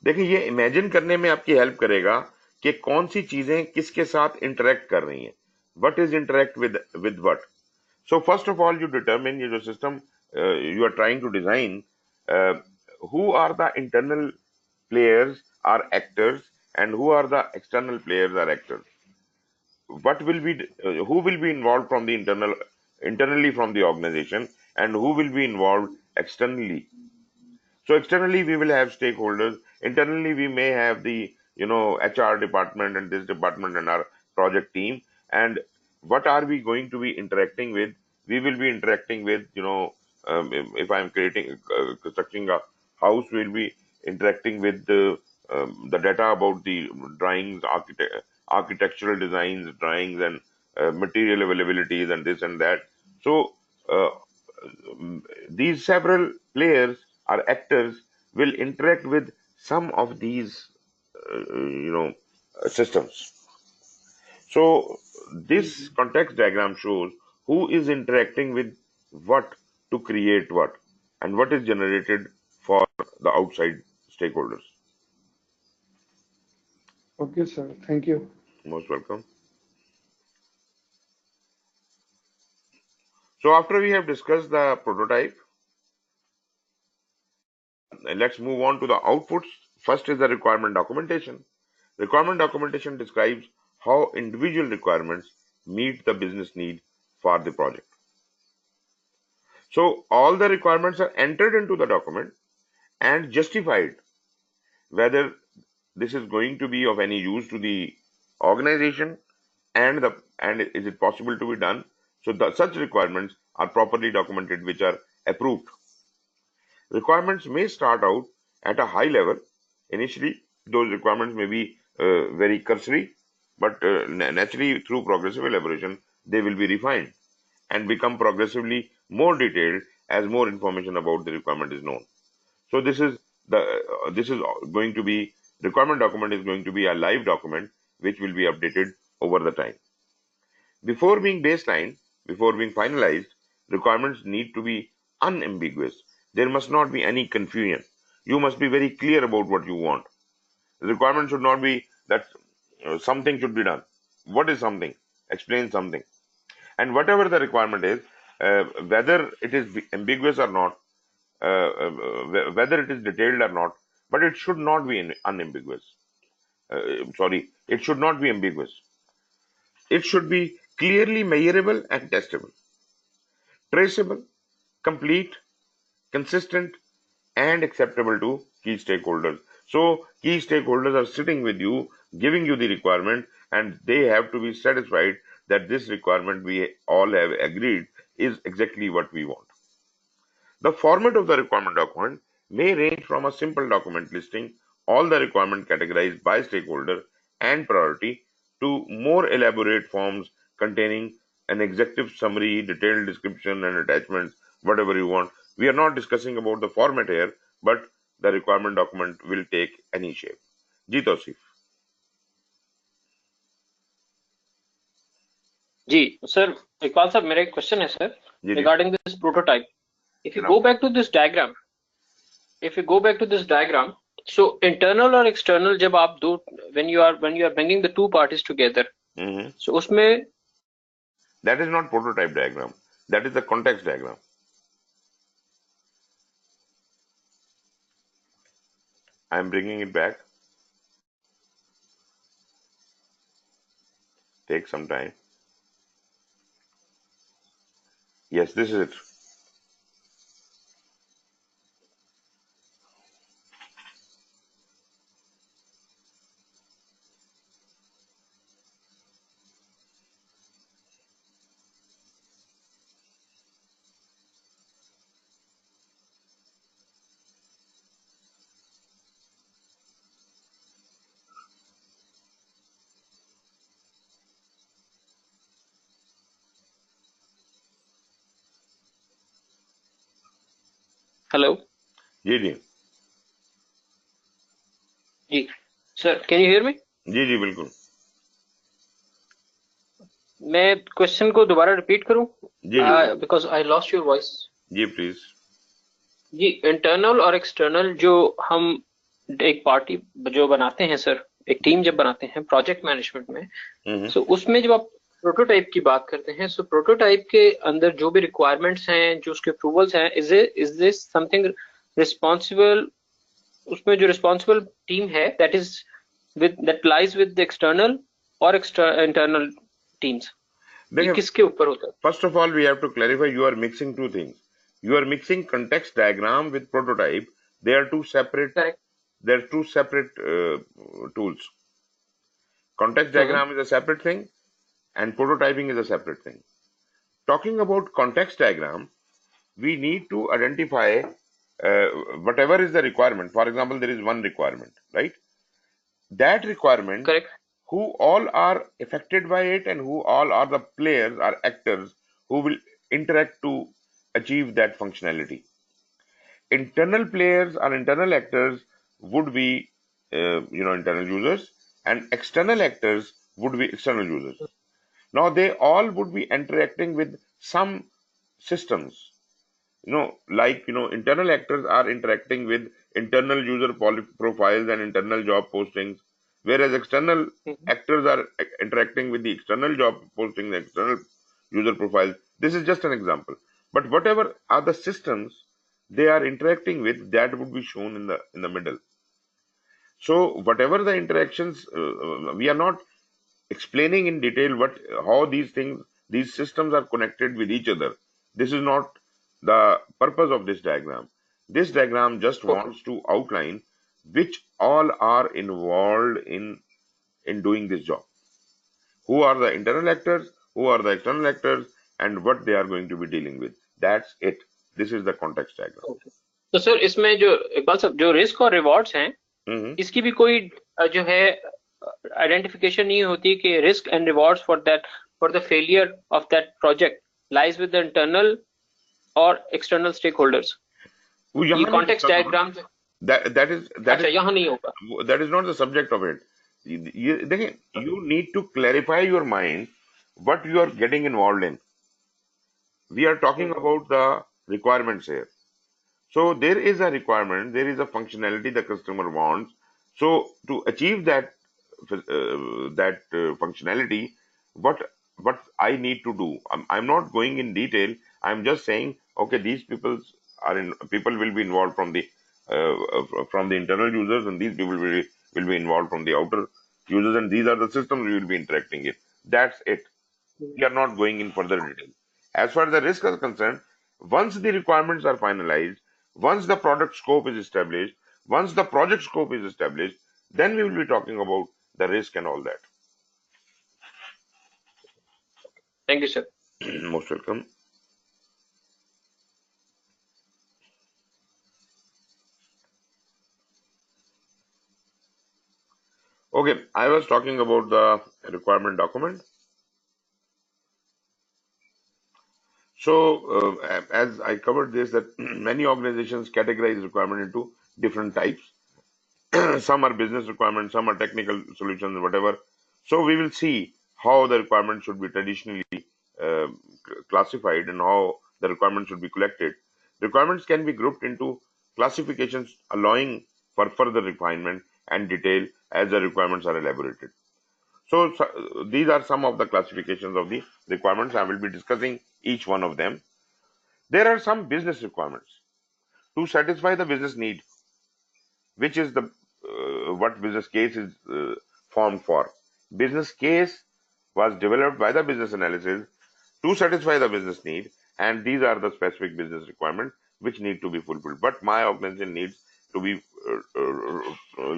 S1: देखिए, ये इमेजिन करने में आपकी हेल्प करेगा कि कौन सी चीजें किसके साथ इंटरेक्ट कर रही हैं, what is interact with what. So first of all you determine, ये जो system you are trying to design, who are the internal players or actors and who are the external players or actors. What will be who will be involved from the internally from the organization, and who will be involved externally. So externally we will have stakeholders. Internally we may have the HR department and this department and our project team. And what are we going to be interacting with? We will be interacting with if I'm creating constructing a house, we'll be interacting with the data about the drawings, architectural designs, drawings, and material availabilities and this and that. So these several players or actors will interact with some of these systems. So this context diagram shows who is interacting with what to create what, and what is generated for the outside stakeholders.
S3: Okay sir, thank you.
S1: Most welcome. So after we have discussed the prototype, let's move on to the outputs. First is the requirement documentation. Requirement documentation describes how individual requirements meet the business need for the project. So all the requirements are entered into the document and justified whether this is going to be of any use to the organization, and is it possible to be done. So such requirements are properly documented, which are approved. Requirements may start out at a high level. Initially, those requirements may be very cursory, but naturally through progressive elaboration, they will be refined and become progressively more detailed as more information about the requirement is known. So this is going to be, requirement document is going to be a live document which will be updated over the time. Before being baseline, before being finalized, requirements need to be unambiguous. There must not be any confusion. You must be very clear about what you want. The requirement should not be that something should be done. What is something? Explain something. And whatever the requirement is, whether it is ambiguous or not, whether it is detailed or not, but it should not be unambiguous. It should not be ambiguous. It should be clearly measurable and testable, traceable, complete, consistent, and acceptable to key stakeholders. So key stakeholders are sitting with you, giving you the requirement, and they have to be satisfied that this requirement we all have agreed is exactly what we want. The format of the requirement document may range from a simple document listing all the requirement categorized by stakeholder and priority to more elaborate forms containing an executive summary, detailed description, and attachments, whatever you want. We are not discussing about the format here, but the requirement document will take any shape. जी तौसीफ.
S4: जी sir, Iqbal sahab, मेरा एक question है sir
S1: ji.
S4: regarding this prototype. If you
S1: Genau.
S4: go back to this diagram, So internal और external जब आप दो when you are bringing the two parties together, so उसमें
S1: that is not prototype diagram. That is the context diagram. I am bringing it back. Take some time. Yes, this is it.
S4: hello
S1: ji ji
S4: ji sir, can you hear me?
S1: जी जी बिल्कुल
S4: मैं question को दोबारा repeat करूं
S1: जी जी
S4: because I lost your voice.
S1: जी please
S4: जी internal और एक्सटर्नल जो हम एक पार्टी जो बनाते हैं सर, एक टीम जब बनाते हैं प्रोजेक्ट मैनेजमेंट में, सो उसमें जब आप प्रोटोटाइप की बात करते हैं, सो प्रोटोटाइप के अंदर जो भी रिक्वायरमेंट्स हैं, जो उसके अप्रूवल्स हैं, इज दिस समथिंग रिस्पॉन्सिबल, उसमें जो रिस्पॉन्सिबल टीम है that lies with the external और इंटरनल टीम्स, ये किसके ऊपर होता है?
S1: First of all, we have to clarify you are mixing two things. You are mixing context diagram with prototype. They are two separate.
S4: Correct.
S1: They are two separate tools. Context diagram is a separate thing, and prototyping is a separate thing. Talking about context diagram, we need to identify whatever is the requirement. For example, there is one requirement, right? That requirement,
S4: Correct.
S1: who all are affected by it and who all are the players or actors who will interact to achieve that functionality. Internal players or internal actors would be internal users, and external actors would be external users. Now they all would be interacting with some systems, internal actors are interacting with internal user profiles and internal job postings, whereas external actors are interacting with the external job postings, the external user profiles. This is just an example, but whatever are the systems they are interacting with, that would be shown in the middle. So whatever the interactions, we are not explaining in detail how these systems are connected with each other. This is not the purpose of this diagram. This diagram just wants to outline which all are involved in doing this job. Who are the internal actors, who are the external actors, and what they are going to be dealing with. That's it. This is the context diagram.
S4: तो sir इसमें जो इकबाल साहब जो risk और rewards हैं, इसकी भी कोई जो है आइडेंटिफिकेशन नहीं होती कि risk and rewards for the failure of that project lies with the internal और एक्सटर्नल स्टेक होल्डर्स? ये कॉन्टेक्स्ट डायग्राम यहाँ नहीं होगा.
S1: That is not the subject of it. You need to clarify your mind what you are getting involved in. We are talking about the requirements here. So there is a requirement, there is a functionality the customer wants. So to achieve that functionality, what I need to do, I'm not going in detail. I'm just saying, okay, these people will be involved from the internal users, and these people will be involved from the outer users, and these are the systems we will be interacting with. That's it. We are not going in further detail. As far as the risk is concerned, once the requirements are finalized, once the product scope is established, once the project scope is established, then we will be talking about the risk and all that.
S4: Thank you, sir.
S1: Most welcome. Okay, I was talking about the requirement document. So, as I covered this, that many organizations categorize requirement into different types. Some are business requirements, some are technical solutions, whatever. So we will see how the requirements should be traditionally classified and how the requirements should be collected. Requirements can be grouped into classifications allowing for further refinement and detail as the requirements are elaborated. So these are some of the classifications of the requirements. I will be discussing each one of them. There are some business requirements to satisfy the business need, which is the what business case is formed for. Business case was developed by the business analysis to satisfy the business need, and these are the specific business requirements which need to be fulfilled. But my organization needs to be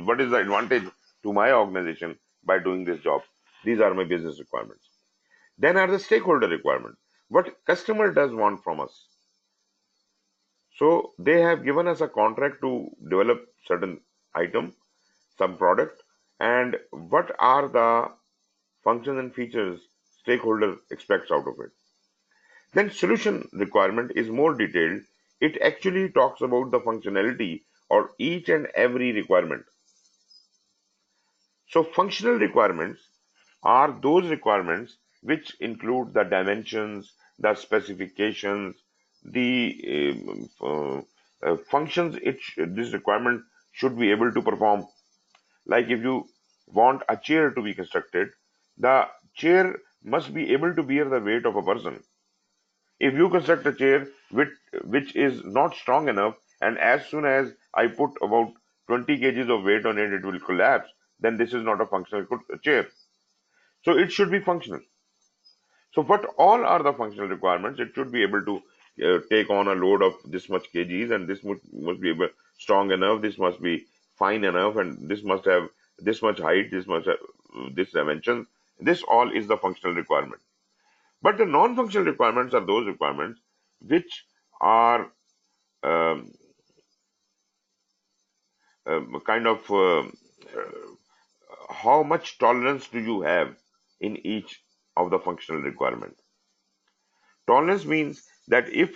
S1: what is the advantage to my organization by doing this job? These are my business requirements. Then are the stakeholder requirements. What customer does want from us? So they have given us a contract to develop certain item, some product, and what are the functions and features stakeholder expects out of it. Then solution requirement is more detailed. It actually talks about the functionality or each and every requirement. So functional requirements are those requirements which include the dimensions, the specifications, the functions this requirement should be able to perform. Like if you want a chair to be constructed, the chair must be able to bear the weight of a person. If you construct a chair which is not strong enough, and as soon as I put about 20 kgs of weight on it, it will collapse, then this is not a functional chair. So it should be functional. So what all are the functional requirements? It should be able to take on a load of this much kgs, and this must be able, strong enough, this must be fine enough, and this must have this much height, this must have this dimension. This all is the functional requirement. But the non-functional requirements are those requirements which are kind of how much tolerance do you have in each of the functional requirements. Tolerance means that if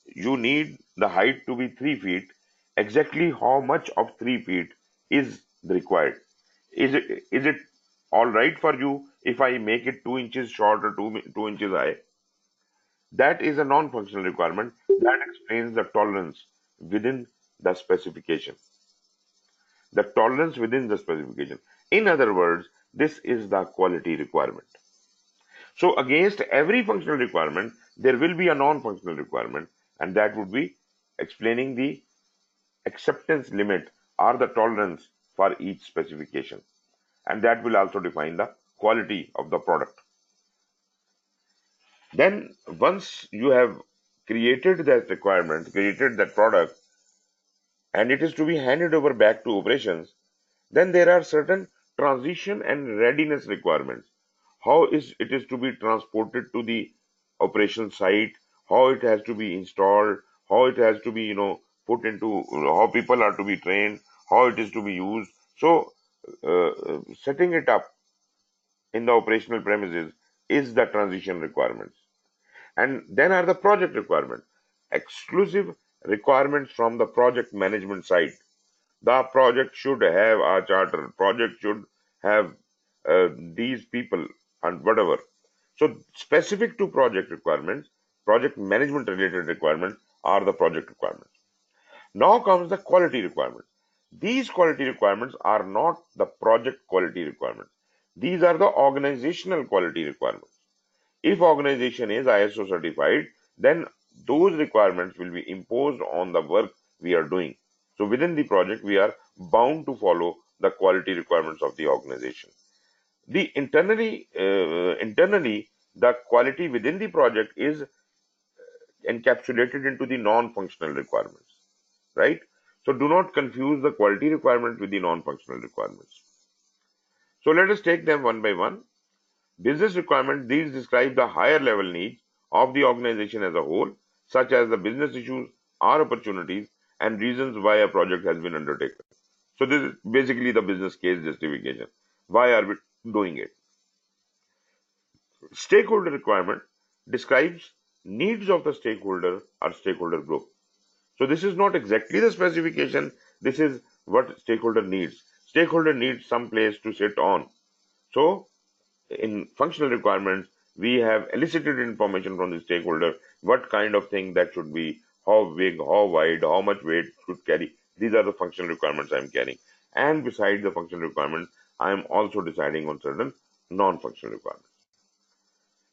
S1: you need the height to be 3 feet, exactly how much of 3 feet is required. Is it all right for you if I make it 2 inches short or 2 inches high? That is a non-functional requirement that explains the tolerance within the specification. The tolerance within the specification. In other words, this is the quality requirement. So against every functional requirement, there will be a non-functional requirement, and that would be explaining the acceptance limit or the tolerance for each specification. And that will also define the quality of the product. Then once you have created that requirement, created that product, and it is to be handed over back to operations, then there are certain transition and readiness requirements. How it is to be transported to the operation site, how it has to be installed, how it has to be put into, how people are to be trained, how it is to be used. So setting it up in the operational premises is the transition requirements. And then are the project requirements, exclusive requirements from the project management side. The project should have a charter, project should have these people and whatever. So specific to project requirements, project management related requirements are the project requirements. Now comes the quality requirements. These quality requirements are not the project quality requirements. These are the organizational quality requirements. If organization is ISO certified, then those requirements will be imposed on the work we are doing. So within the project, we are bound to follow the quality requirements of the organization. The internally, the quality within the project is encapsulated into the non-functional requirements, right? So do not confuse the quality requirements with the non-functional requirements. So let us take them one by one. Business requirements, these describe the higher level needs of the organization as a whole, such as the business issues or opportunities and reasons why a project has been undertaken. So this is basically the business case justification. Why are we doing it? Stakeholder requirement describes needs of the stakeholder or stakeholder group. So this is not exactly the specification. This is what stakeholder needs. Stakeholder needs some place to sit on. So in functional requirements, we have elicited information from the stakeholder, what kind of thing that should be, how big, how wide, how much weight should carry. These are the functional requirements I'm carrying. And beside the functional requirements, I am also deciding on certain non-functional requirements.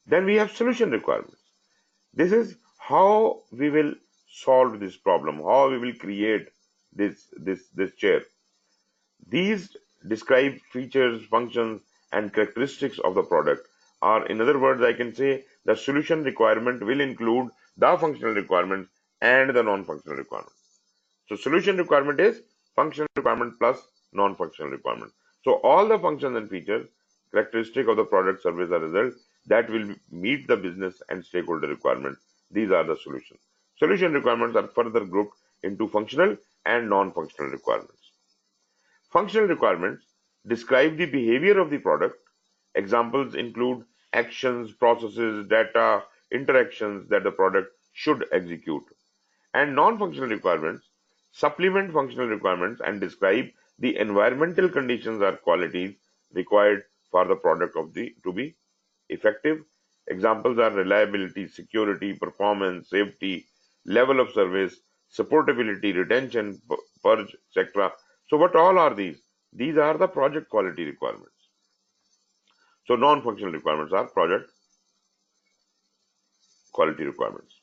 S1: Then we have solution requirements. This is how we will solve this problem, how we will create this chair. These describe features, functions, and characteristics of the product. Or in other words, I can say the solution requirement will include the functional requirements and the non-functional requirements. So solution requirement is functional requirement plus non-functional requirement. So all the functions and features, characteristic of the product, service, or result that will meet the business and stakeholder requirements. These are the solutions. Solution requirements are further grouped into functional and non-functional requirements. Functional requirements describe the behavior of the product. Examples include actions, processes, data, interactions that the product should execute. And non-functional requirements supplement functional requirements and describe the environmental conditions or qualities required for the product to be effective. Examples are reliability, security, performance, safety, level of service, supportability, retention, purge, etc. So what all are these? These are the project quality requirements. So non-functional requirements are project quality requirements.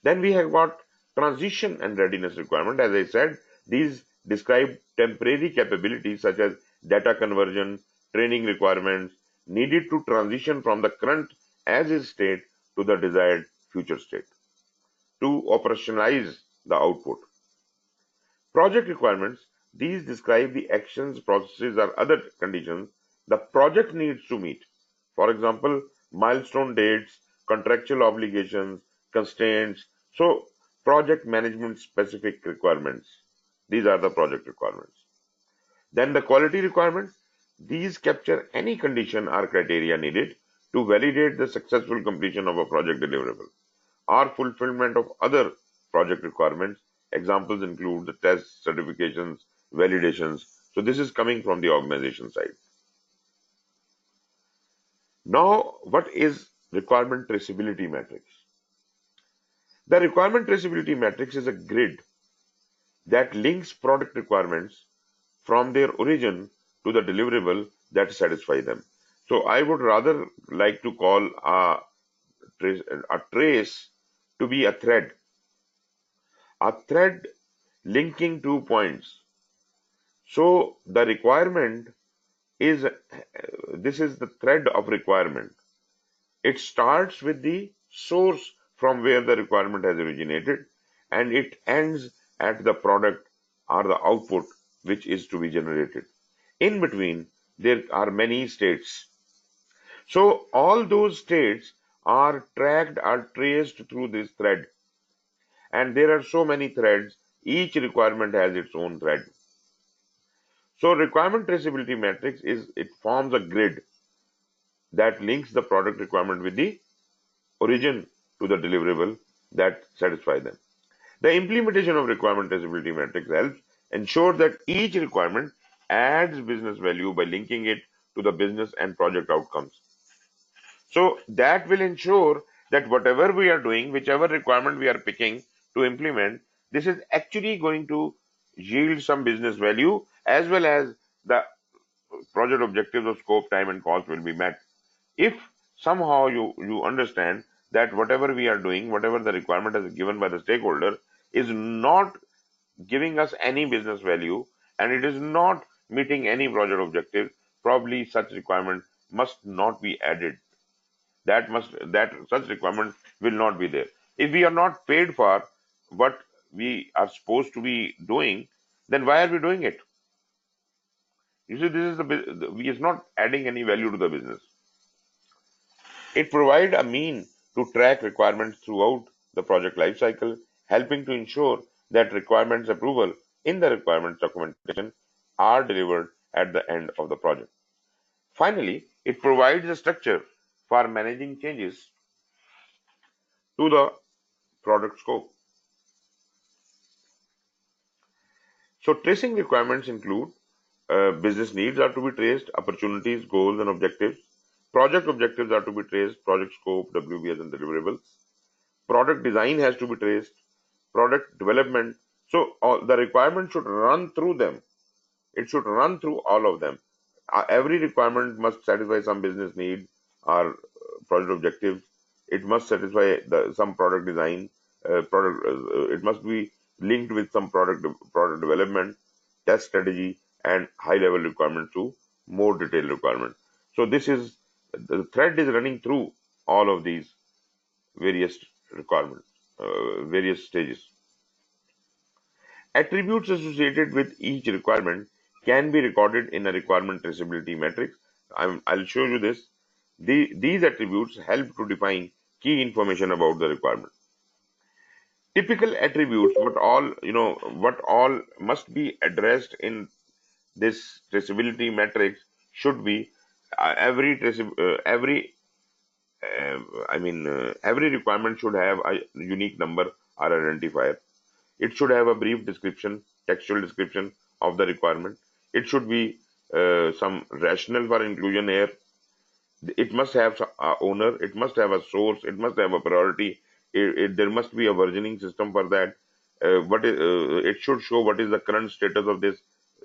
S1: Then we have got transition and readiness requirement. As I said, these describe temporary capabilities such as data conversion, training requirements needed to transition from the current as is state to the desired future state to operationalize the output. Project requirements, these describe the actions, processes, or other conditions the project needs to meet. For example, milestone dates, contractual obligations, constraints. So, project management specific requirements. These are the project requirements. Then the quality requirements, these capture any condition or criteria needed to validate the successful completion of a project deliverable or fulfillment of other project requirements. Examples include the tests, certifications, validations. So this is coming from the organization side. Now, what is requirement traceability matrix? The requirement traceability matrix is a grid that links product requirements from their origin to the deliverable that satisfy them. So I would rather like to call a trace to be a thread linking 2 points. So the requirement is, this is the thread of requirement. It starts with the source from where the requirement has originated and it ends at the product or the output which is to be generated. In between, there are many states. So all those states are tracked or traced through this thread. And there are so many threads, each requirement has its own thread. So requirement traceability matrix it forms a grid that links the product requirement with the origin to the deliverable that satisfy them. The implementation of requirement traceability matrix helps ensure that each requirement adds business value by linking it to the business and project outcomes. So that will ensure that whatever we are doing, whichever requirement we are picking to implement, this is actually going to yield some business value as well as the project objectives of scope, time, and cost will be met. If somehow you understand that whatever we are doing, whatever the requirement is given by the stakeholder is not giving us any business value and it is not meeting any project objective, probably such requirement must not be added. That such requirement will not be there. If we are not paid for what we are supposed to be doing, then why are we doing it? You see, this is we is not adding any value to the business. It provides a mean to track requirements throughout the project lifecycle, helping to ensure that requirements approval in the requirements documentation are delivered at the end of the project. Finally, it provides a structure for managing changes to the product scope. So tracing requirements include business needs are to be traced, opportunities, goals, and objectives. Project objectives are to be traced, project scope, WBS, and deliverables. Product design has to be traced, product development, So the requirement should run through them. It should run through all of them. Every requirement must satisfy some business need or project objectives. It must satisfy some product design. It must be linked with some product development, test strategy, and high level requirements to more detailed requirements. So this is the thread is running through all of these various requirements, various stages. Attributes associated with each requirement can be recorded in a requirement traceability matrix. I'll show you this. These attributes help to define key information about the requirement. Typical attributes, what all must be addressed in this traceability matrix should be every requirement should have a unique number or identifier. It should have a brief description, textual description of the requirement. It should be some rationale for inclusion here. It must have a owner. It must have a source. It must have a priority. There must be a versioning system for that. It should show what is the current status of this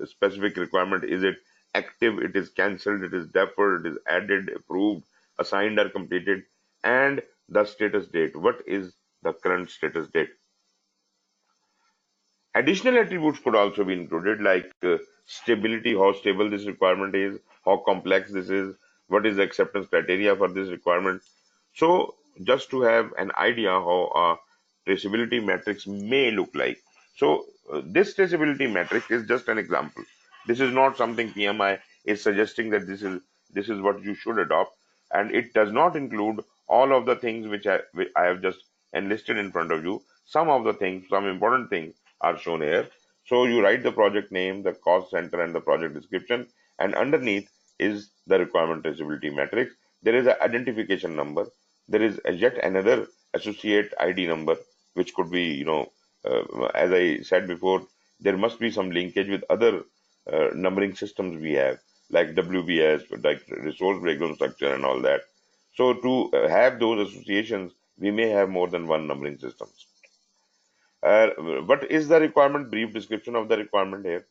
S1: specific requirement. Is it active? It is cancelled. It is deferred. It is added, approved, assigned, or completed, and the status date. What is the current status date? Additional attributes could also be included, like stability, how stable this requirement is, how complex this is, what is the acceptance criteria for this requirement. So just to have an idea how a traceability matrix may look like. So this traceability matrix is just an example. This is not something PMI is suggesting that this is what you should adopt, and it does not include all of the things which I have just enlisted in front of you. Some of the things, some important things are shown here. So you write the project name, the cost center, and the project description, and underneath is the requirement traceability matrix. There is an identification number. There is yet another associate ID number, which could be, as I said before, there must be some linkage with other numbering systems we have, like WBS, like resource breakdown structure and all that. So to have those associations, we may have more than one numbering systems. What is the requirement? Brief description of the requirement here.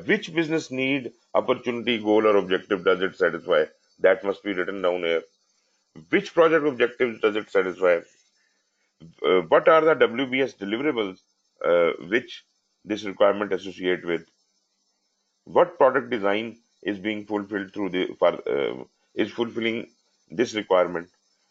S1: Which business need, opportunity, goal, or objective does it satisfy? That must be written down here. Which project objectives does it satisfy? What are the WBS deliverables which this requirement associate with? What product design is being fulfilled through is fulfilling this requirement?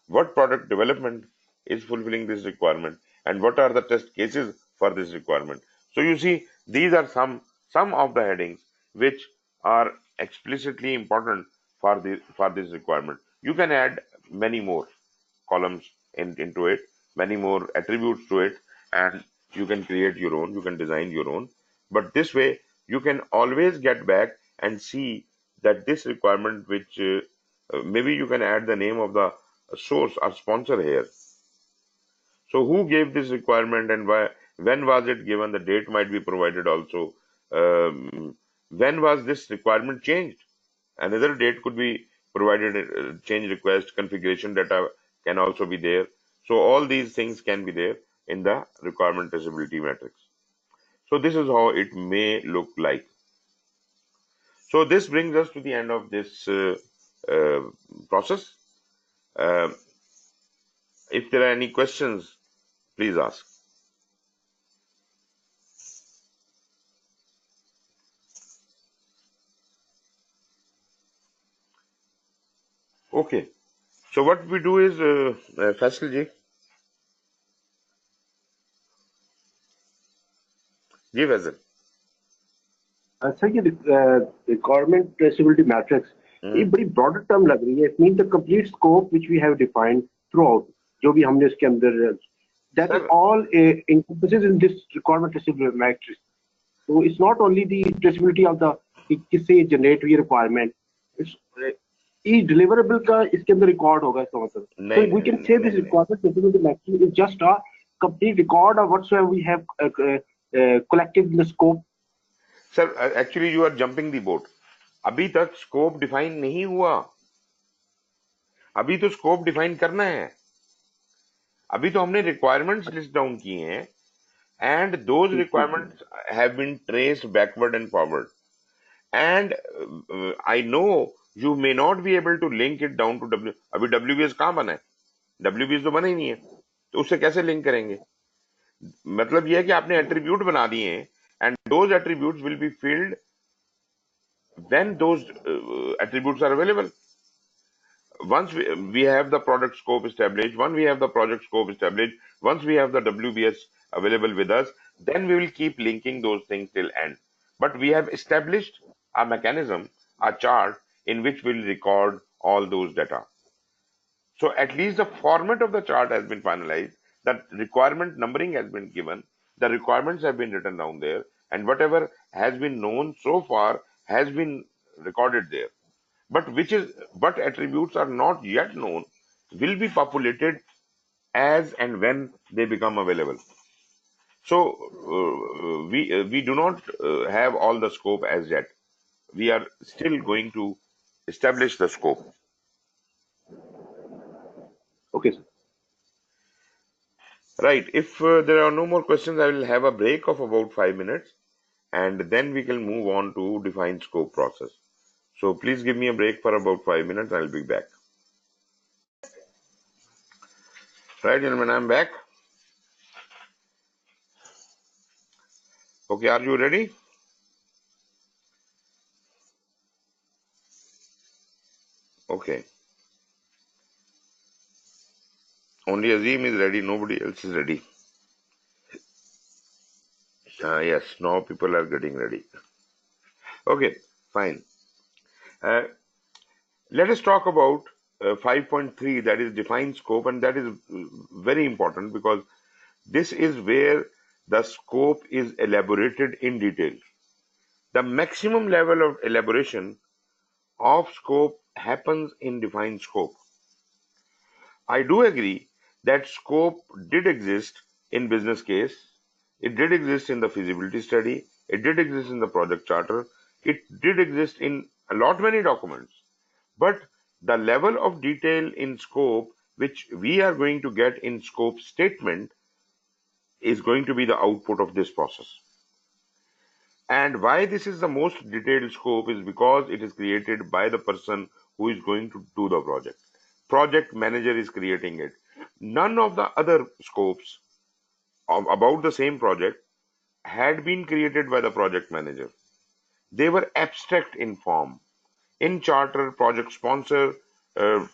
S1: What product development is fulfilling this requirement? And what are the test cases for this requirement? So you see, these are some of the headings which are explicitly important for this requirement. You can add many more columns into it, many more attributes to it, and you can create your own, you can design your own. But this way, you can always get back and see that this requirement, which maybe you can add the name of the source or sponsor here. So who gave this requirement and why? When was it given? The date might be provided also. When was this requirement changed? Another date could be provided. Change request, configuration data can also be there. So all these things can be there in the requirement traceability matrix. So this is how it may look like. So this brings us to the end of this process. If there are any questions, please ask. Okay. So what we do is, Faisal ji, give us it.
S2: Sir ये requirement traceability matrix ये बड़ी broader term लग रही है. It mean the complete scope which we have defined throughout, जो भी हमने इसके अंदर, that is all encompasses in this requirement traceability matrix. So it's not only the traceability of the किससे जनरेट हुई रिक्वायरमेंट, each deliverable का इसके अंदर रिकॉर्ड होगा, इसका मतलब. So we can say this requirement traceability matrix is just a complete record of whatsoever we have collected in the scope.
S1: Sir actually you are jumping the boat. अभी तक scope define नहीं हुआ. अभी तो scope define करना है. अभी तो हमने रिक्वायरमेंट्स लिस्ट डाउन किए हैं. and those requirements have been traced backward and forward. And I know you may not be able to link it down to W. अभी WBS कहाँ बना है? WBS तो बना ही नहीं है, तो उससे कैसे लिंक करेंगे? मतलब यह है कि आपने एट्रीब्यूट बना दिए हैं, and those attributes will be filled when those attributes are available. Once we have the product scope established, once we have the project scope established, once we have the WBS available with us, then we will keep linking those things till end. But we have established a mechanism, a chart in which we'll record all those data. So at least the format of the chart has been finalized, that requirement numbering has been given, the requirements have been written down there, and whatever has been known so far has been recorded there. But what attributes are not yet known will be populated as and when they become available. So we do not have all the scope as yet. We are still going to establish the scope.
S2: Okay, sir.
S1: Right. If there are no more questions, I will have a break of about 5 minutes, and then we can move on to define scope process. So please give me a break for about 5 minutes. I'll be back. Right, gentlemen, I'm back. Okay, are you ready? Okay. Only Azim is ready, nobody else is ready. Yes, now people are getting ready. Okay, fine. Let us talk about 5.3, that is define scope, and that is very important because this is where the scope is elaborated in detail. The maximum level of elaboration of scope happens in defined scope. I do agree that scope did exist in business case, it did exist in the feasibility study, it did exist in the project charter, it did exist in a lot many documents. But the level of detail in scope which we are going to get in scope statement is going to be the output of this process. And why this is the most detailed scope is because it is created by the person who is going to do the project. Project manager is creating it. None of the other scopes about the same project had been created by the project manager. They were abstract in form. In charter, project sponsor,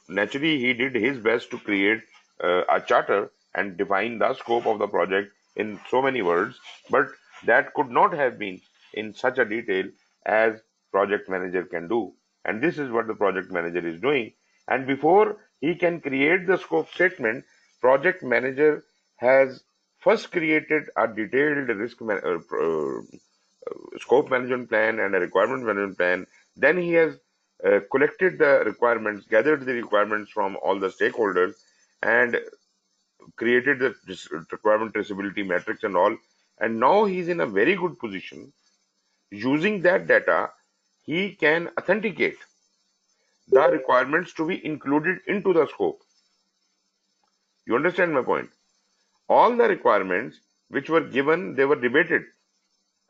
S1: naturally he did his best to create a charter and define the scope of the project in so many words, but that could not have been in such a detail as project manager can do. And this is what the project manager is doing. And before he can create the scope statement, project manager has first created a detailed scope management plan and a requirement management plan. Then he has collected the requirements, gathered the requirements from all the stakeholders, and created the requirement traceability matrix and all. And now he's in a very good position. Using that data, he can authenticate the requirements to be included into the scope. You understand my point? All the requirements which were given, they were debated,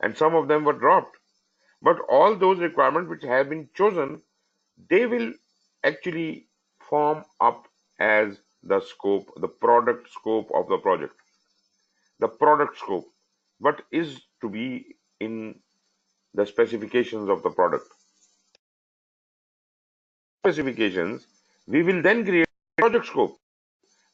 S1: and some of them were dropped. But all those requirements which have been chosen, they will actually form up as the scope, the product scope of the project. The product scope, what is to be in the specifications of the product. Specifications, we will then create project scope.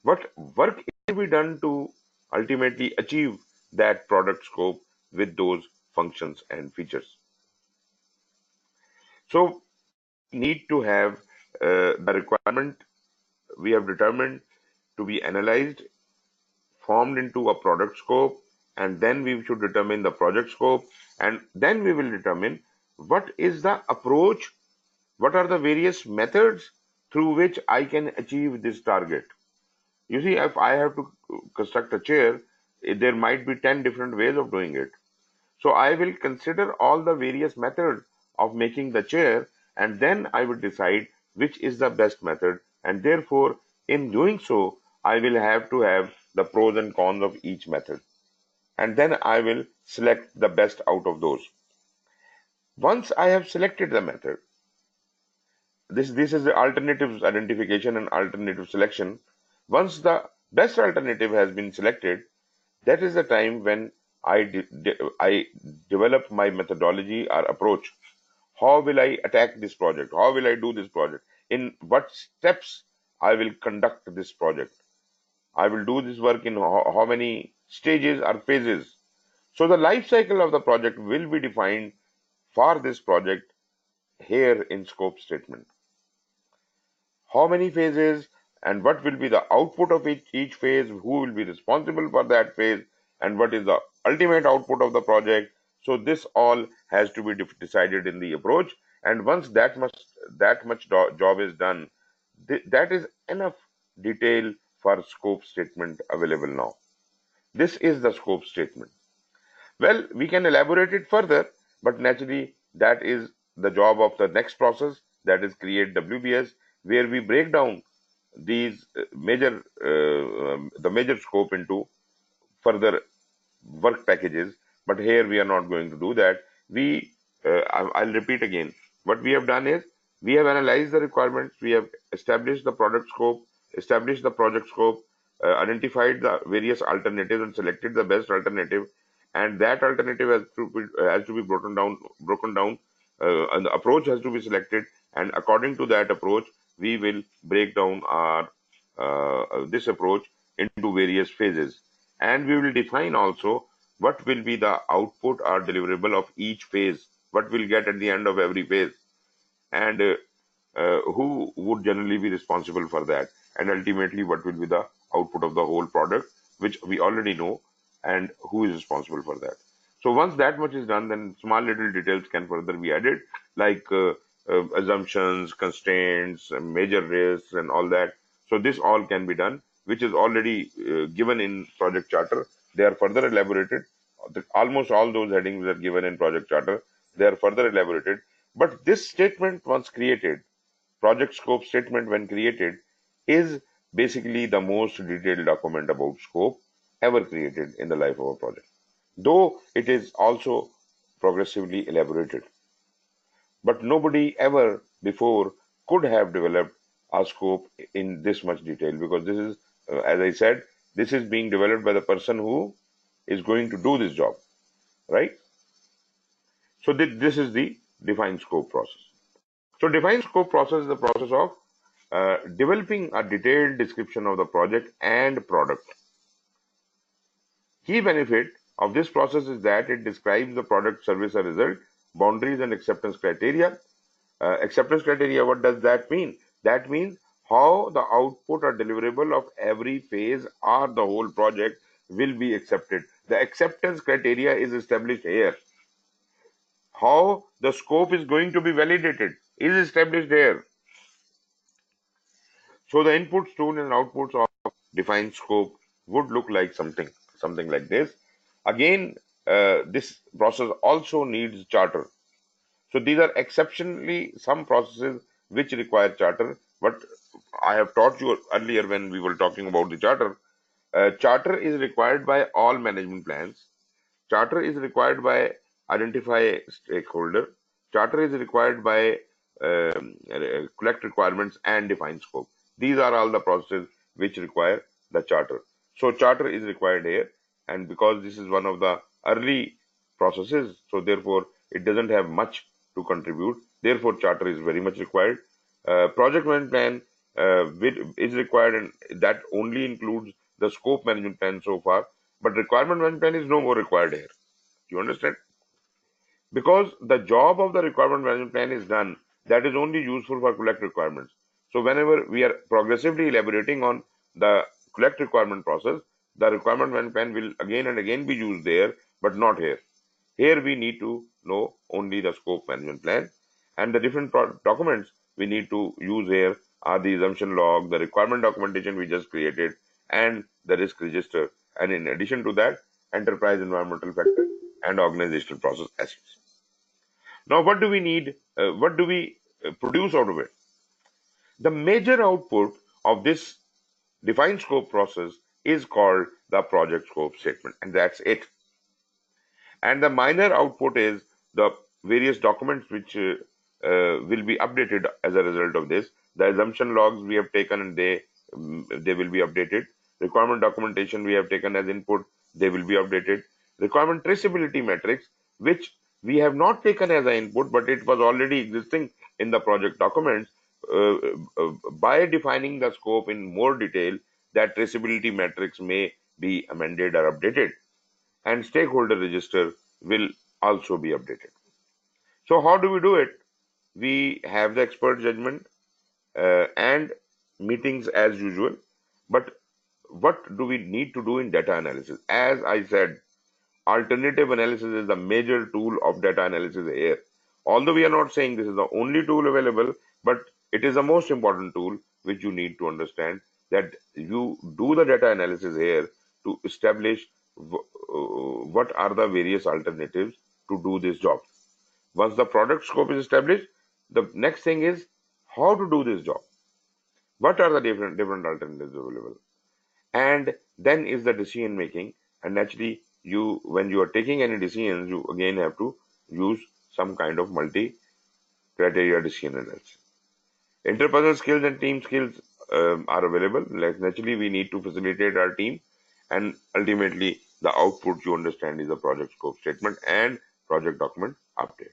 S1: What work is to be done to ultimately achieve that product scope with those functions and features. So we need to have the requirement we have determined to be analyzed, formed into a product scope, and then we should determine the project scope, and then we will determine what is the approach, what are the various methods through which I can achieve this target. You see, if I have to construct a chair, there might be 10 different ways of doing it. So I will consider all the various methods of making the chair, and then I will decide which is the best method, and therefore in doing so I will have to have the pros and cons of each method. and then I will select the best out of those. Once I have selected the method, this is the alternatives identification and alternative selection. Once the best alternative has been selected, that is the time when I develop my methodology or approach. How will I attack this project? How will I do this project? In what steps I will conduct this project? I will do this work in how many stages or phases. So the life cycle of the project will be defined for this project here in scope statement. How many phases and what will be the output of each phase, who will be responsible for that phase, and what is the ultimate output of the project. So this all has to be decided in the approach, and once that much job is done, that is enough detail for scope statement available now. This is the scope statement. Well, we can elaborate it further, but naturally that is the job of the next process, that is create WBS, where we break down these the major scope into further work packages. But here we are not going to do that. I'll repeat again. What we have done is we have analyzed the requirements, we have established the product scope, established the project scope, identified the various alternatives and selected the best alternative, and that alternative has to be broken down, and the approach has to be selected, and according to that approach we will break down our this approach into various phases, and we will define also what will be the output or deliverable of each phase, what we'll get at the end of every phase, and who would generally be responsible for that, and ultimately what will be the output of the whole product, which we already know, and who is responsible for that. So once that much is done, then small little details can further be added, like assumptions, constraints, major risks, and all that. So this all can be done, which is already given in project charter. They are further elaborated. Almost all those headings are given in project charter. They are further elaborated. But this statement, once created, project scope statement when created, is basically the most detailed document about scope ever created in the life of a project, though it is also progressively elaborated. But nobody ever before could have developed a scope in this much detail, because this is, as I said, this is being developed by the person who is going to do this job, right? So this is the defined scope process. So defined scope process is the process of developing a detailed description of the project and product. Key benefit of this process is that it describes the product, service, or result, boundaries, and acceptance criteria. Acceptance criteria, what does that mean? That means how the output or deliverable of every phase or the whole project will be accepted. The acceptance criteria is established here. How the scope is going to be validated is established here. So the inputs, tools, and outputs of defined scope would look like something like this. Again, this process also needs charter. So these are exceptionally some processes which require charter. But I have taught you earlier when we were talking about the charter. Charter is required by all management plans. Charter is required by identify stakeholder. Charter is required by collect requirements and define scope. These are all the processes which require the charter. So charter is required here, and because this is one of the early processes, so therefore it doesn't have much to contribute. Therefore, charter is very much required. Project management plan is required, and that only includes the scope management plan so far. But requirement management plan is no more required here. You understand? Because the job of the requirement management plan is done, that is only useful for collect requirements. So whenever we are progressively elaborating on the collect requirement process, the requirement management plan will again and again be used there, but not here. Here we need to know only the scope management plan, and the different documents we need to use here are the assumption log, the requirement documentation we just created, and the risk register. And in addition to that, enterprise environmental factor and organizational process assets. Now, what do we need? What do we produce out of it? The major output of this defined scope process is called the project scope statement, and that's it. And the minor output is the various documents which will be updated as a result of this. The assumption logs we have taken, and they will be updated. Requirement documentation we have taken as input, they will be updated. Requirement traceability metrics, which we have not taken as an input, but it was already existing in the project documents. By defining the scope in more detail, that traceability metrics may be amended or updated, and stakeholder register will also be updated. So how do we do it? We have the expert judgment and meetings as usual, but what do we need to do in data analysis? As I said, alternative analysis is the major tool of data analysis here. Although we are not saying this is the only tool available, but it is the most important tool which you need to understand, that you do the data analysis here to establish what are the various alternatives to do this job. Once the product scope is established, the next thing is how to do this job. What are the different alternatives available? And then is the decision making. And naturally, when you are taking any decisions, you again have to use some kind of multi-criteria decision analysis. Interpersonal skills and team skills are available. Like naturally, we need to facilitate our team, and ultimately, the output you understand is the project scope statement and project document update.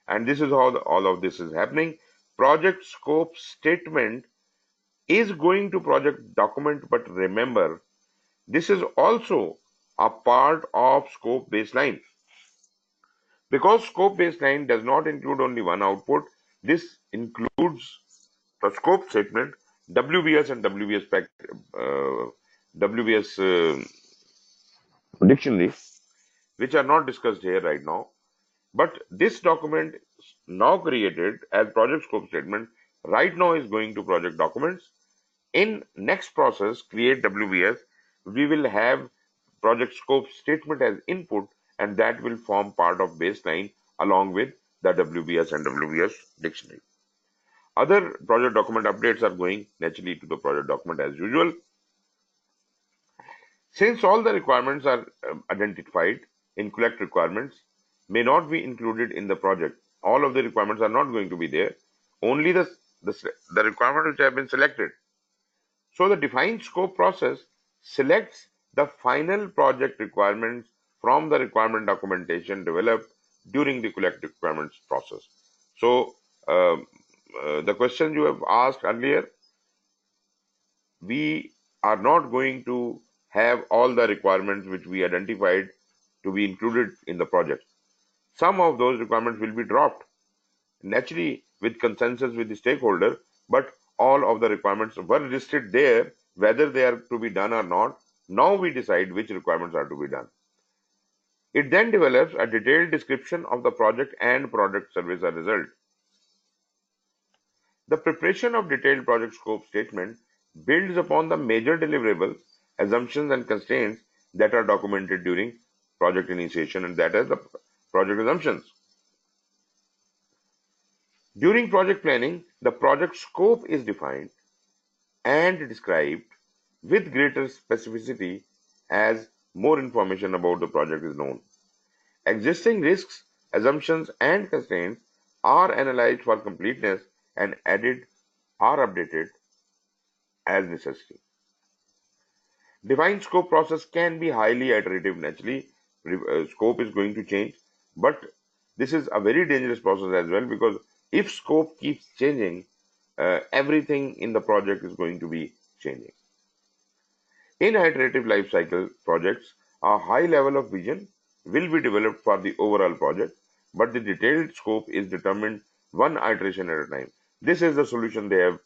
S1: And this is how all of this is happening. Project scope statement is going to project document, but remember, this is also a part of scope baseline. Because scope baseline does not include only one output, this includes the scope statement, WBS and WBS dictionary, which are not discussed here right now. But this document now created as project scope statement right now is going to project documents. In next process, create WBS, we will have project scope statement as input, and that will form part of baseline along with the WBS and WBS dictionary. Other project document updates are going naturally to the project document as usual. Since all the requirements are identified in collect requirements may not be included in the project, all of the requirements are not going to be there, only the requirements which have been selected. So the defined scope process selects the final project requirements from the requirement documentation developed during the collect requirements process. So the question you have asked earlier, we are not going to have all the requirements which we identified to be included in the project. Some of those requirements will be dropped, naturally with consensus with the stakeholder, but all of the requirements were listed there, whether they are to be done or not. Now we decide which requirements are to be done. It then develops a detailed description of the project and product service as a result. The preparation of detailed project scope statement builds upon the major deliverables, assumptions, and constraints that are documented during project initiation, and that is the project assumptions. During project planning, the project scope is defined and described with greater specificity as more information about the project is known. Existing risks, assumptions, and constraints are analyzed for completeness and added or updated as necessary. Defined scope process can be highly iterative. Naturally, scope is going to change, but this is a very dangerous process as well, because if scope keeps changing, everything in the project is going to be changing. In iterative life cycle projects, a high level of vision will be developed for the overall project, but the detailed scope is determined one iteration at a time. This is the solution they have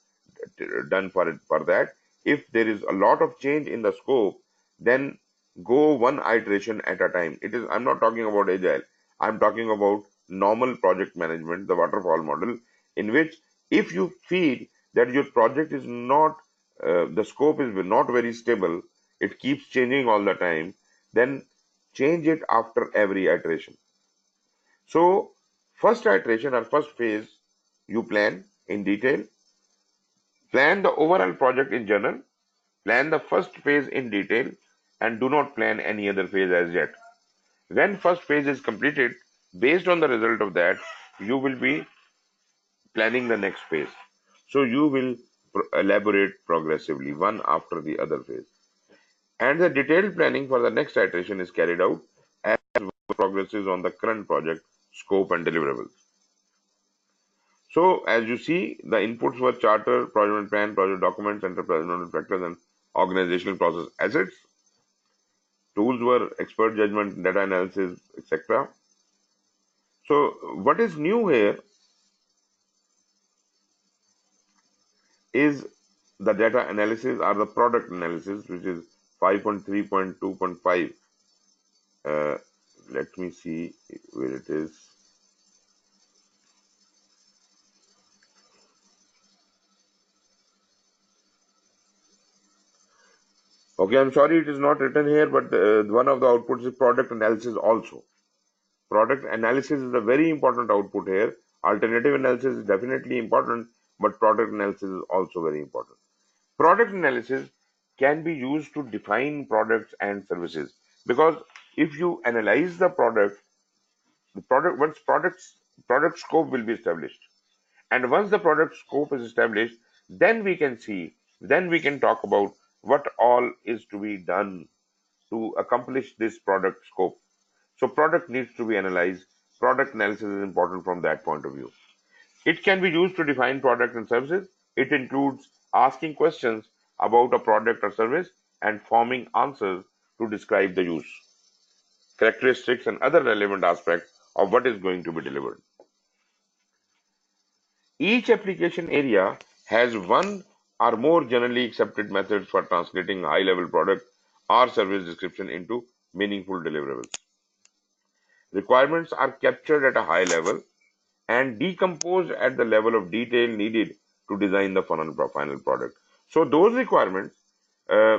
S1: done for that. If there is a lot of change in the scope, then go one iteration at a time. I'm not talking about agile. I'm talking about normal project management, the waterfall model, in which if you feel that your project is not, the scope is not very stable, it keeps changing all the time, then change it after every iteration. So first iteration or first phase, you plan in detail, plan the overall project in general, plan the first phase in detail, and do not plan any other phase as yet. When first phase is completed, based on the result of that, you will be planning the next phase. So you will elaborate progressively, one after the other phase. And the detailed planning for the next iteration is carried out as work progresses on the current project scope and deliverables. So as you see, the inputs were charter, project plan, project documents, enterprise knowledge factors, and organizational process assets. Tools were expert judgment, data analysis, etc. So what is new here is the data analysis or the product analysis, which is 5.3.2.5. Let me see where it is. Okay, I'm sorry it is not written here, but one of the outputs is product analysis also. Product analysis is a very important output here. Alternative analysis is definitely important, but product analysis is also very important. Product analysis can be used to define products and services, because if you analyze the product once product scope will be established, and once the product scope is established, then we can talk about what all is to be done to accomplish this product scope. So product needs to be analyzed. Product analysis is important from that point of view. It can be used to define products and services. It includes asking questions about a product or service and forming answers to describe the use, characteristics, and other relevant aspects of what is going to be delivered. Each application area has one or more generally accepted methods for translating high-level product or service description into meaningful deliverables. Requirements are captured at a high level and decomposed at the level of detail needed to design the final product. So those requirements uh,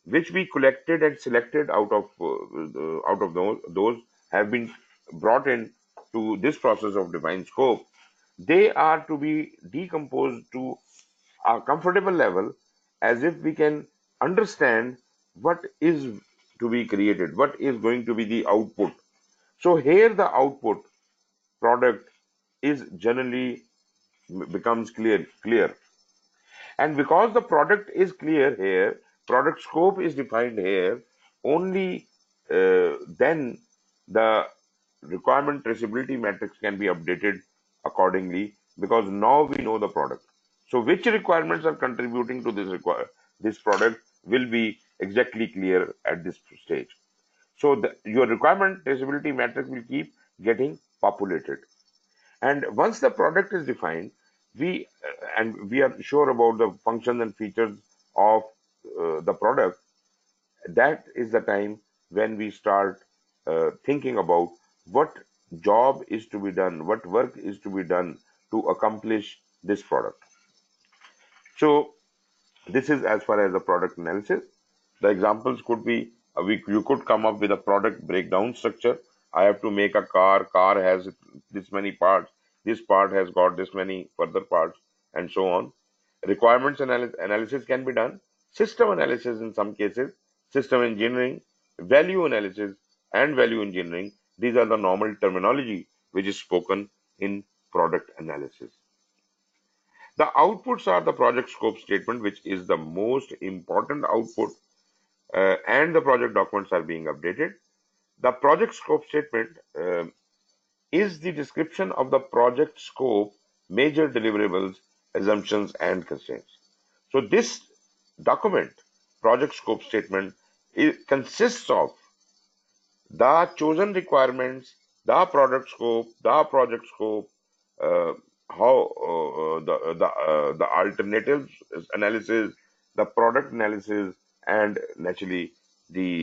S1: which we collected and selected out of those have been brought in to this process of defined scope. They are to be decomposed to a comfortable level, as if we can understand what is to be created, what is going to be the output. So here the output product is generally becomes clear. And because the product is clear here, product scope is defined here, only then the requirement traceability matrix can be updated accordingly, because now we know the product. So which requirements are contributing to this product will be exactly clear at this stage. So your requirement traceability matrix will keep getting populated. And once the product is defined, we are sure about the functions and features of the product. That is the time when we start thinking about what job is to be done, what work is to be done to accomplish this product. So this is as far as the product analysis. The examples could be, you could come up with a product breakdown structure. I have to make a car. Car has this many parts. This part has got this many further parts, and so on. Requirements analysis can be done. System analysis in some cases. System engineering, value analysis, and value engineering. These are the normal terminology which is spoken in product analysis. The outputs are the project scope statement, which is the most important output, and the project documents are being updated. The project scope statement is the description of the project scope, major deliverables, assumptions, and constraints. So this document, project scope statement, consists of the chosen requirements, the product scope, the project scope, uh, how the alternatives analysis, the product analysis, and naturally the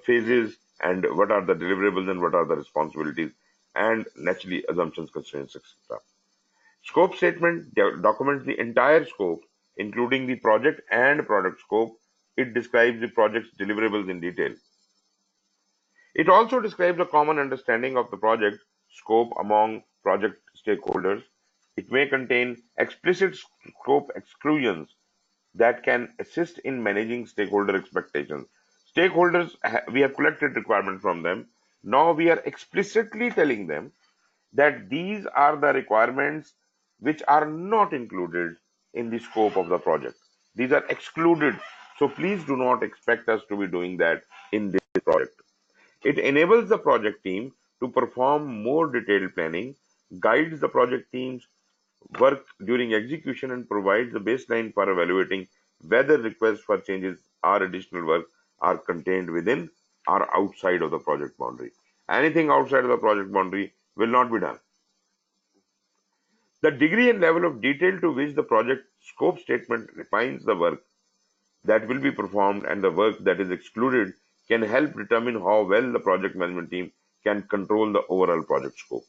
S1: phases, and what are the deliverables and what are the responsibilities, and naturally assumptions, constraints, etc. Scope statement documents the entire scope, including the project and product scope. It describes the project's deliverables in detail. It also describes a common understanding of the project scope among project stakeholders. It may contain explicit scope exclusions that can assist in managing stakeholder expectations. Stakeholders, we have collected requirements from them. Now we are explicitly telling them that these are the requirements which are not included in the scope of the project. These are excluded. So please do not expect us to be doing that in this project. It enables the project team to perform more detailed planning, guides the project team's work during execution, and provides the baseline for evaluating whether requests for changes or additional work are contained within or outside of the project boundary. Anything outside of the project boundary will not be done. The degree and level of detail to which the project scope statement defines the work that will be performed and the work that is excluded can help determine how well the project management team can control the overall project scope.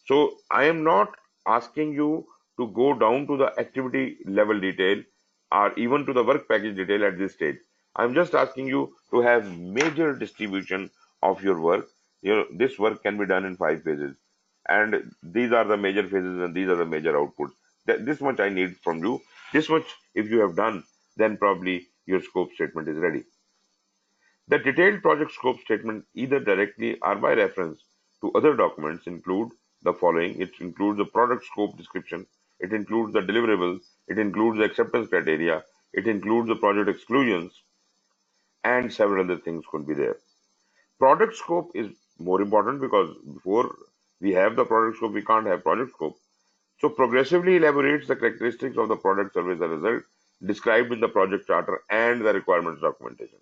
S1: So I am not asking you to go down to the activity level detail or even to the work package detail at this stage. I'm just asking you to have major distribution of your work. This work can be done in 5 phases, and these are the major phases and these are the major outputs. This much I need from you. This much, if you have done, then probably your scope statement is ready. The detailed project scope statement, either directly or by reference to other documents, include the following. It includes the product scope description. It includes the deliverables. It includes the acceptance criteria. It includes the project exclusions, and several other things could be there. Product scope is more important because before we have the product scope, we can't have project scope. So progressively elaborates the characteristics of the product, service, or result described in the project charter and the requirements documentation.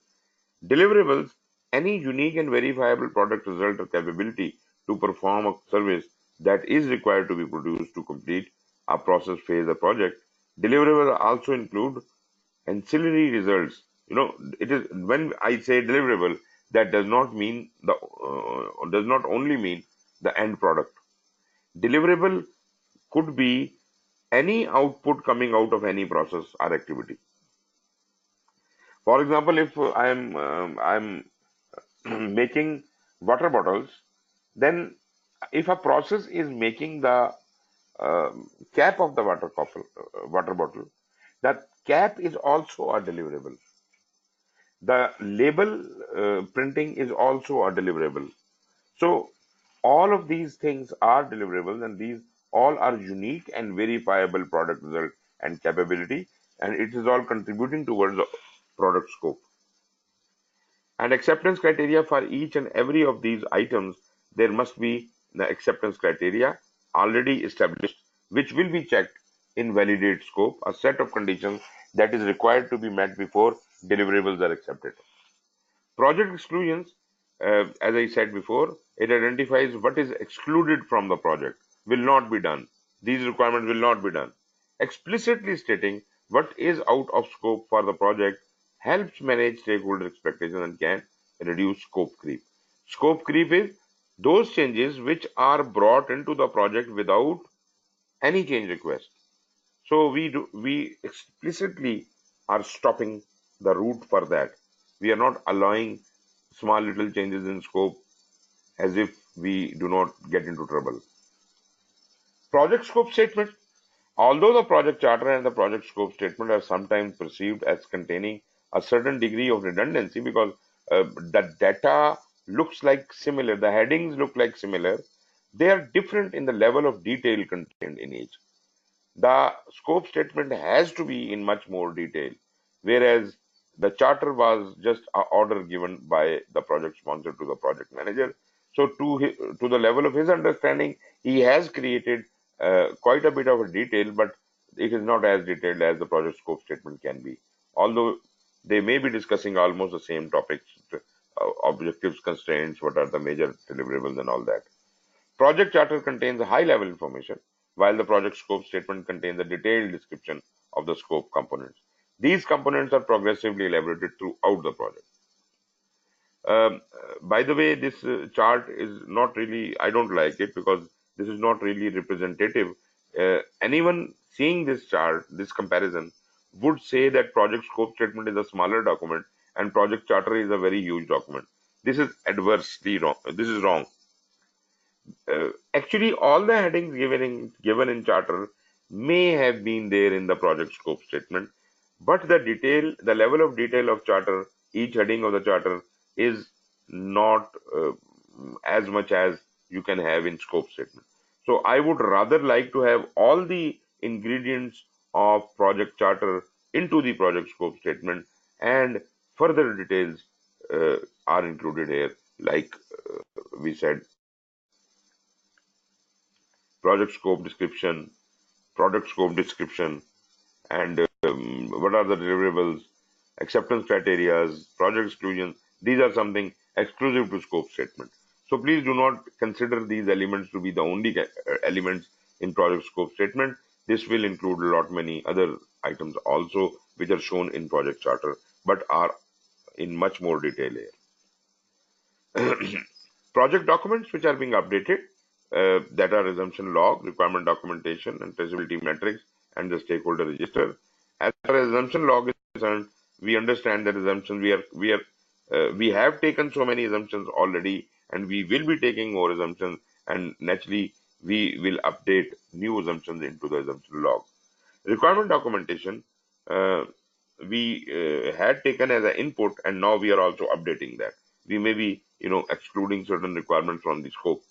S1: Deliverables, any unique and verifiable product, result, or capability to perform a service that is required to be produced to complete a process, phase, or project. Deliverables also include ancillary results. It is when I say deliverable, that does not only mean the end product. Deliverable could be any output coming out of any process or activity. For example, if I'm making water bottles, then if a process is making the cap of the water bottle, that cap is also a deliverable. The label printing is also a deliverable. So all of these things are deliverables, and these all are unique and verifiable product result and capability, and it is all contributing towards the product scope. And acceptance criteria for each and every of these items, there must be the acceptance criteria already established, which will be checked in validate scope, a set of conditions that is required to be met before deliverables are accepted. Project exclusions, as I said before, it identifies what is excluded from the project, will not be done. These requirements will not be done. Explicitly stating what is out of scope for the project helps manage stakeholder expectations and can reduce scope creep. Scope creep is those changes which are brought into the project without any change request. So we explicitly are stopping the route for that. We are not allowing small little changes in scope as if we do not get into trouble. Project scope statement. Although the project charter and the project scope statement are sometimes perceived as containing a certain degree of redundancy because the data looks like similar, the headings look like similar, they are different in the level of detail contained in each. The scope statement has to be in much more detail, whereas the charter was just an order given by the project sponsor to the project manager. So to the level of his understanding, he has created quite a bit of a detail, but it is not as detailed as the project scope statement can be. Although they may be discussing almost the same topics, objectives, constraints, what are the major deliverables and all that. Project charter contains a high-level information, while the project scope statement contains a detailed description of the scope components. These components are progressively elaborated throughout the project. By the way, this chart is not really, I don't like it because this is not really representative. Anyone seeing this chart, this comparison, would say that project scope statement is a smaller document and project charter is a very huge document. This is adversely wrong. This is wrong. Actually, all the headings given in charter may have been there in the project scope statement, but the level of detail of charter each heading of the charter is not as much as you can have in scope statement. So I would rather like to have all the ingredients of project charter into the project scope statement, and further details are included here, like we said, project scope description, product scope description, and what are the deliverables, acceptance criteria, project exclusion. These are something exclusive to scope statement. So please do not consider these elements to be the only elements in project scope statement. This will include a lot many other items also, which are shown in project charter, but are in much more detail here. Project documents which are being updated, that are assumption log, requirement documentation, and traceability metrics, and the stakeholder register. As far as assumption log is concerned, we understand that assumptions we have taken so many assumptions already, and we will be taking more assumptions, and naturally we will update new assumptions into the assumption log. Requirement documentation, uh, we had taken as an input, and now we are also updating that. We may be, excluding certain requirements from the scope.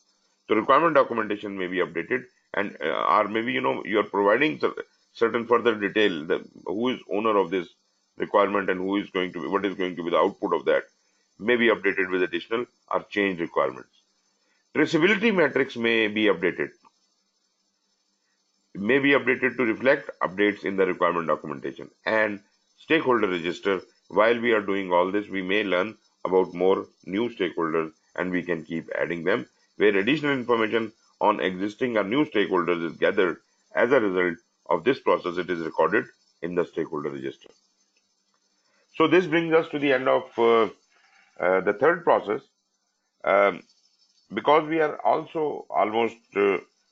S1: So requirement documentation may be updated, and or maybe you are providing certain further detail that who is owner of this requirement and who is going to be, what is going to be the output of that, may be updated with additional or change requirements. Traceability metrics may be updated to reflect updates in the requirement documentation. And stakeholder register, while we are doing all this, we may learn about more new stakeholders, and we can keep adding them, where additional information on existing or new stakeholders is gathered. As a result of this process, it is recorded in the stakeholder register. So this brings us to the end of the third process. Um, because we are also almost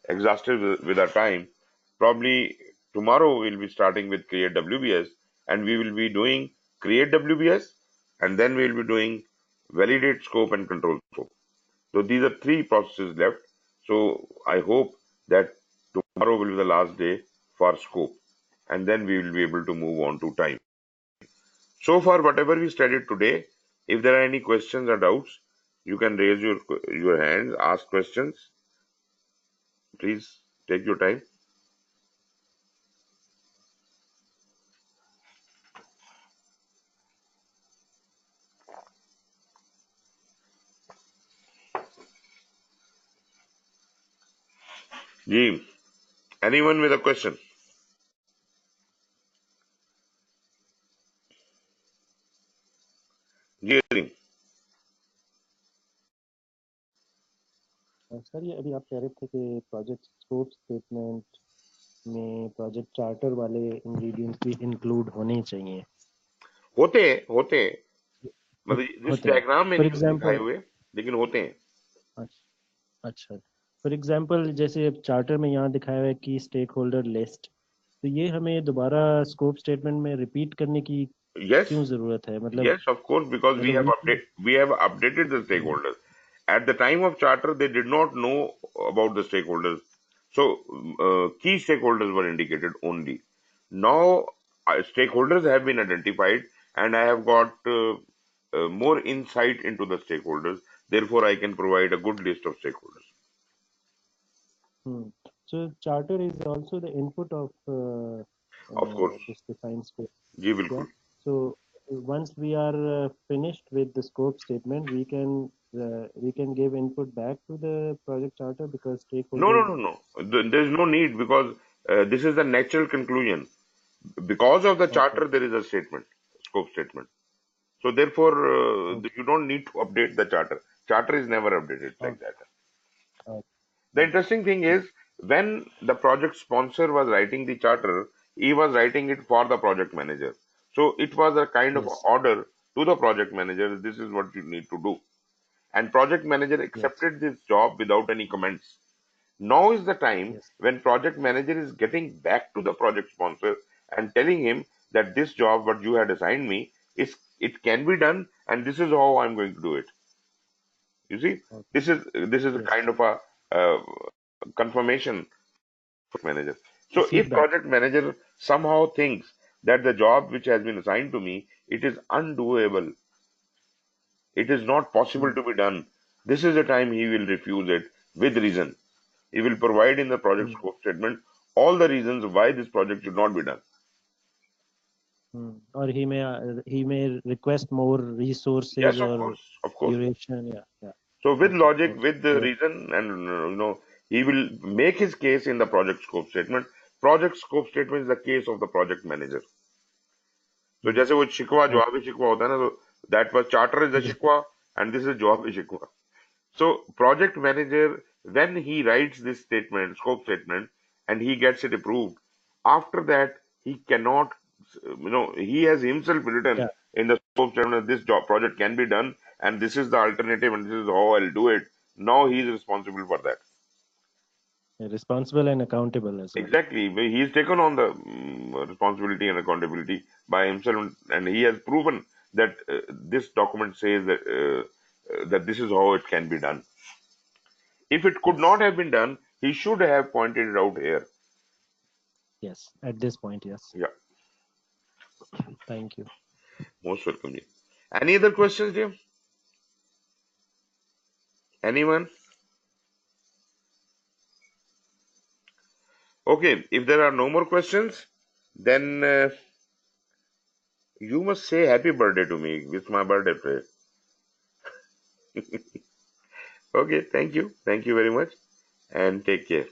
S1: exhausted with our time, probably tomorrow we'll be starting with create WBS, and we will be doing create WBS, and then we'll be doing validate scope and control scope. So these are three processes left. So I hope that tomorrow will be the last day for scope, and then we will be able to move on to time. So far, whatever we studied today, if there are any questions or doubts, you can raise your hands, ask questions. Please take your time. Ji, anyone with a question? जी,
S5: sir ये अभी आप कह रहे थे कि project scope statement में project charter वाले इंग्रेडिएंट्स भी इंक्लूड होने चाहिए।
S1: होते हैं मतलब इस डायग्राम में
S5: फॉर
S1: नहीं दिखाए
S5: एग्जांपल
S1: हुए, लेकिन होते हैं।
S5: अच्छा, फॉर एग्जांपल जैसे चार्टर में यहाँ दिखाया हुआ है कि स्टेक होल्डर लिस्ट, तो ये हमें दोबारा स्कोप स्टेटमेंट में रिपीट करने की क्यों जरूरत है? मतलब
S1: yes, of course, because we have updated the stakeholders. At the time of charter, they did not know about the stakeholders. So key stakeholders were indicated only. Now stakeholders have been identified, and I have got more insight into the stakeholders. Therefore, I can provide a good list of stakeholders.
S5: So charter is also the input of
S1: course,
S5: this defined scope.
S1: जी बिल्कुल.
S5: So once we are finished with the scope statement, we can give input back to the project charter because stakeholders.
S1: No. There is no need, because this is the natural conclusion. Because of the charter, there is a scope statement. So therefore, you don't need to update the charter. Charter is never updated like that. The interesting thing is, when the project sponsor was writing the charter, he was writing it for the project manager. So it was a kind of order to the project manager. This is what you need to do. And project manager accepted this job without any comments. Now is the time when project manager is getting back to the project sponsor and telling him that this job what you had assigned me it can be done, and this is how I'm going to do it. You see, this is a kind of a confirmation for manager. So if project manager somehow thinks that the job which has been assigned to me, it is undoable, it is not possible to be done, this is the time he will refuse it with reason. He will provide in the project scope statement all the reasons why this project should not be done.
S5: Or he may request more resources
S1: Yes,
S5: or
S1: of course.
S5: duration. Yeah.
S1: So with
S5: Okay,
S1: logic,
S5: okay.
S1: with the reason, and he will make his case in the project scope statement. Project scope statement is the case of the project manager. So जैसे वो शिकवा जवाब शिकवा होता है ना, तो that was charter is the शिकवा and this is जवाब शिकवा. So project manager, when he writes this statement, scope statement, and he gets it approved, after that he cannot, he has himself written in the scope statement that this job project can be done, and this is the alternative, and this is how I'll do it. Now he is responsible for that.
S5: Responsible and accountable as well.
S1: Exactly, he has taken on the responsibility and accountability by himself, and he has proven that this document says that this is how it can be done. If it could not have been done, he should have pointed it out here.
S5: Yes, at this point, yes.
S1: Yeah.
S5: Thank you.
S1: Most welcome. Any other questions, dear? Anyone? Okay, if there are no more questions, then you must say happy birthday to me with my birthday prayer. Okay, thank you. Thank you very much, and take care.